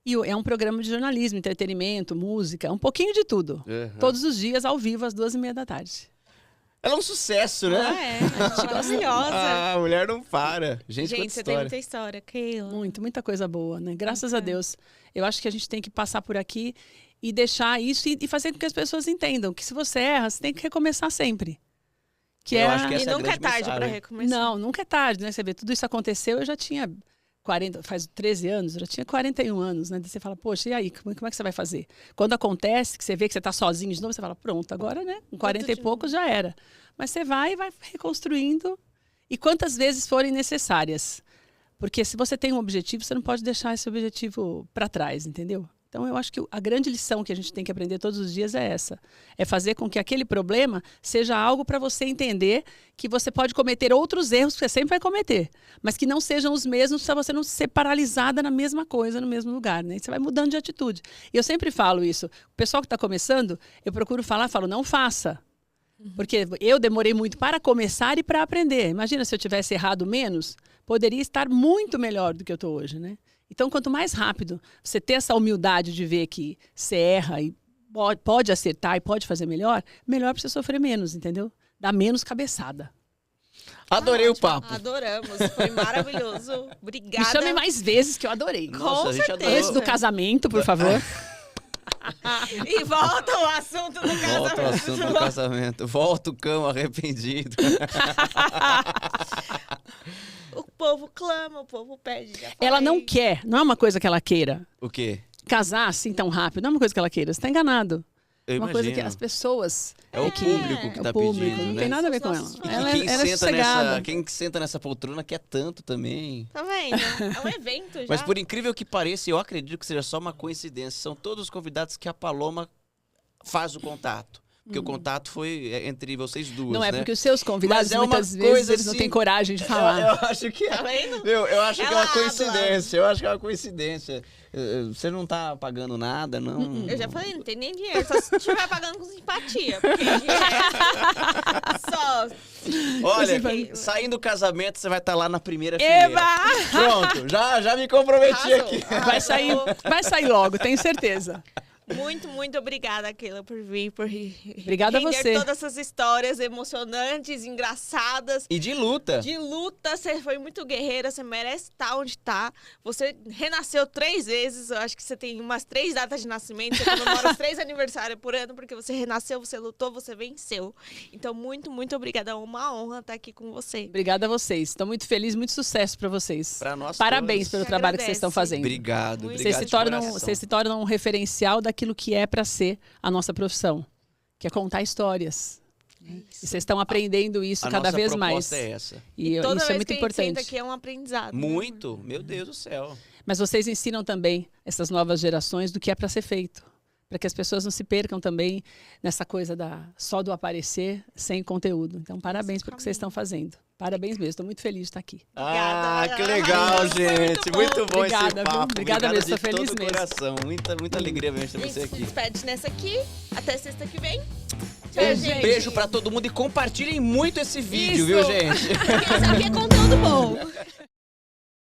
E é um programa de jornalismo, entretenimento, música, um pouquinho de tudo. Todos os dias, ao vivo, às 2h30. Ela é um sucesso, né? Maravilhosa. A mulher não para. Gente, Gente, quanta você tem história. muita história, Keila. Muita coisa boa, né? Graças a Deus. Eu acho que a gente tem que passar por aqui e deixar isso e fazer com que as pessoas entendam que se você erra, você tem que recomeçar sempre. Eu acho que E essa é a nunca é grande tarde para mensagem. recomeçar. Não, nunca é tarde, né? Você vê, tudo isso aconteceu, eu já tinha faz 13 anos, eu já tinha 41 anos, né? Daí você fala, poxa, e aí, como é que você vai fazer? Quando acontece, que você vê que você está sozinho de novo, você fala, pronto, agora, né? Com 40 e poucos já era. Mas você vai reconstruindo, e quantas vezes forem necessárias. Porque se você tem um objetivo, você não pode deixar esse objetivo para trás, entendeu? Então, eu acho que a grande lição que a gente tem que aprender todos os dias é essa. É fazer com que aquele problema seja algo para você entender que você pode cometer outros erros que você sempre vai cometer, mas que não sejam os mesmos para você não ser paralisada na mesma coisa, no mesmo lugar, né? E você vai mudando de atitude. E eu sempre falo isso. O pessoal que está começando, eu procuro falo, não faça. Porque eu demorei muito para começar e para aprender. Imagina se eu tivesse errado menos, poderia estar muito melhor do que eu estou hoje, né? Então, quanto mais rápido você ter essa humildade de ver que você erra e pode acertar e pode fazer melhor para você sofrer menos, entendeu? Dá menos cabeçada. Adorei o papo. Adoramos, foi maravilhoso. Obrigada. Me chame mais vezes que eu adorei. Nossa, a gente certeza. adorou. Antes do casamento, por favor. E volta o assunto do casamento. Volta o assunto do casamento. Volta o cão arrependido. O povo clama, o povo pede. já Ela falei. não quer, não é uma coisa que ela queira. O quê? Casar assim tão rápido, não é uma coisa que ela queira. Você está enganado. Eu Uma coisa que imagino. as pessoas... É o público que é tá o público, pedindo, não né? tem nada a ver com ela. Nossos Ela Quem é senta sossegada. quem senta nessa poltrona quer tanto também. Tá vendo? É um evento já. Mas por incrível que pareça, eu acredito que seja só uma coincidência. São todos os convidados que a Paloma faz o contato. Porque o contato foi entre vocês duas, Não é né? porque os seus convidados, Mas é uma muitas vezes, coisa eles não assim- têm coragem de falar. Eu acho que Tá vendo? eu acho que é uma Ela coincidência. Eu acho que é uma coincidência. Você não tá pagando nada, não? Eu já falei, não tem nem dinheiro, só se estiver pagando com simpatia. Porque de resto, só. Olha, Assim, saindo do casamento, você vai estar lá na primeira fileira. Eba! Pronto, já me comprometi Arrasou. aqui. Vai sair logo, tenho certeza. Muito, muito obrigada, Keila, por vir, por Obrigada a render você. todas essas histórias emocionantes, engraçadas. E de luta. De luta, você foi muito guerreira, você merece estar onde está. Você renasceu 3 vezes, eu acho que você tem umas 3 datas de nascimento, você comemora os 3 aniversários por ano, porque você renasceu, você lutou, você venceu. Então, muito, muito obrigada, é uma honra estar aqui com você. Obrigada a vocês. Estou muito feliz, muito sucesso para vocês. Pra nós Parabéns todos. pelo Te trabalho que vocês agradece. estão fazendo. Obrigado, Muito. obrigado Vocês se tornam um referencial daquilo que é para ser a nossa profissão, que é contar histórias. E vocês estão aprendendo isso A cada nossa vez proposta mais. é essa. E isso toda é vez muito que a gente senta importante. aqui é um aprendizado. né? Muito, meu Deus do céu. Mas vocês ensinam também essas novas gerações do que é para ser feito. Para que as pessoas não se percam também nessa coisa só do aparecer sem conteúdo. Então, parabéns pelo que vocês estão fazendo. Parabéns mesmo, estou muito feliz de estar aqui. Ah, Obrigada. que legal, Foi gente. muito Muito bom Obrigada, esse viu? papo. Obrigada mesmo, de tô feliz todo o mesmo. coração. Muita alegria mesmo ter A gente você se aqui. despede nessa aqui. Até sexta que vem. Tchau, Um gente. beijo pra todo mundo e compartilhem muito esse vídeo, Isso. viu, gente? Porque isso aqui é conteúdo bom.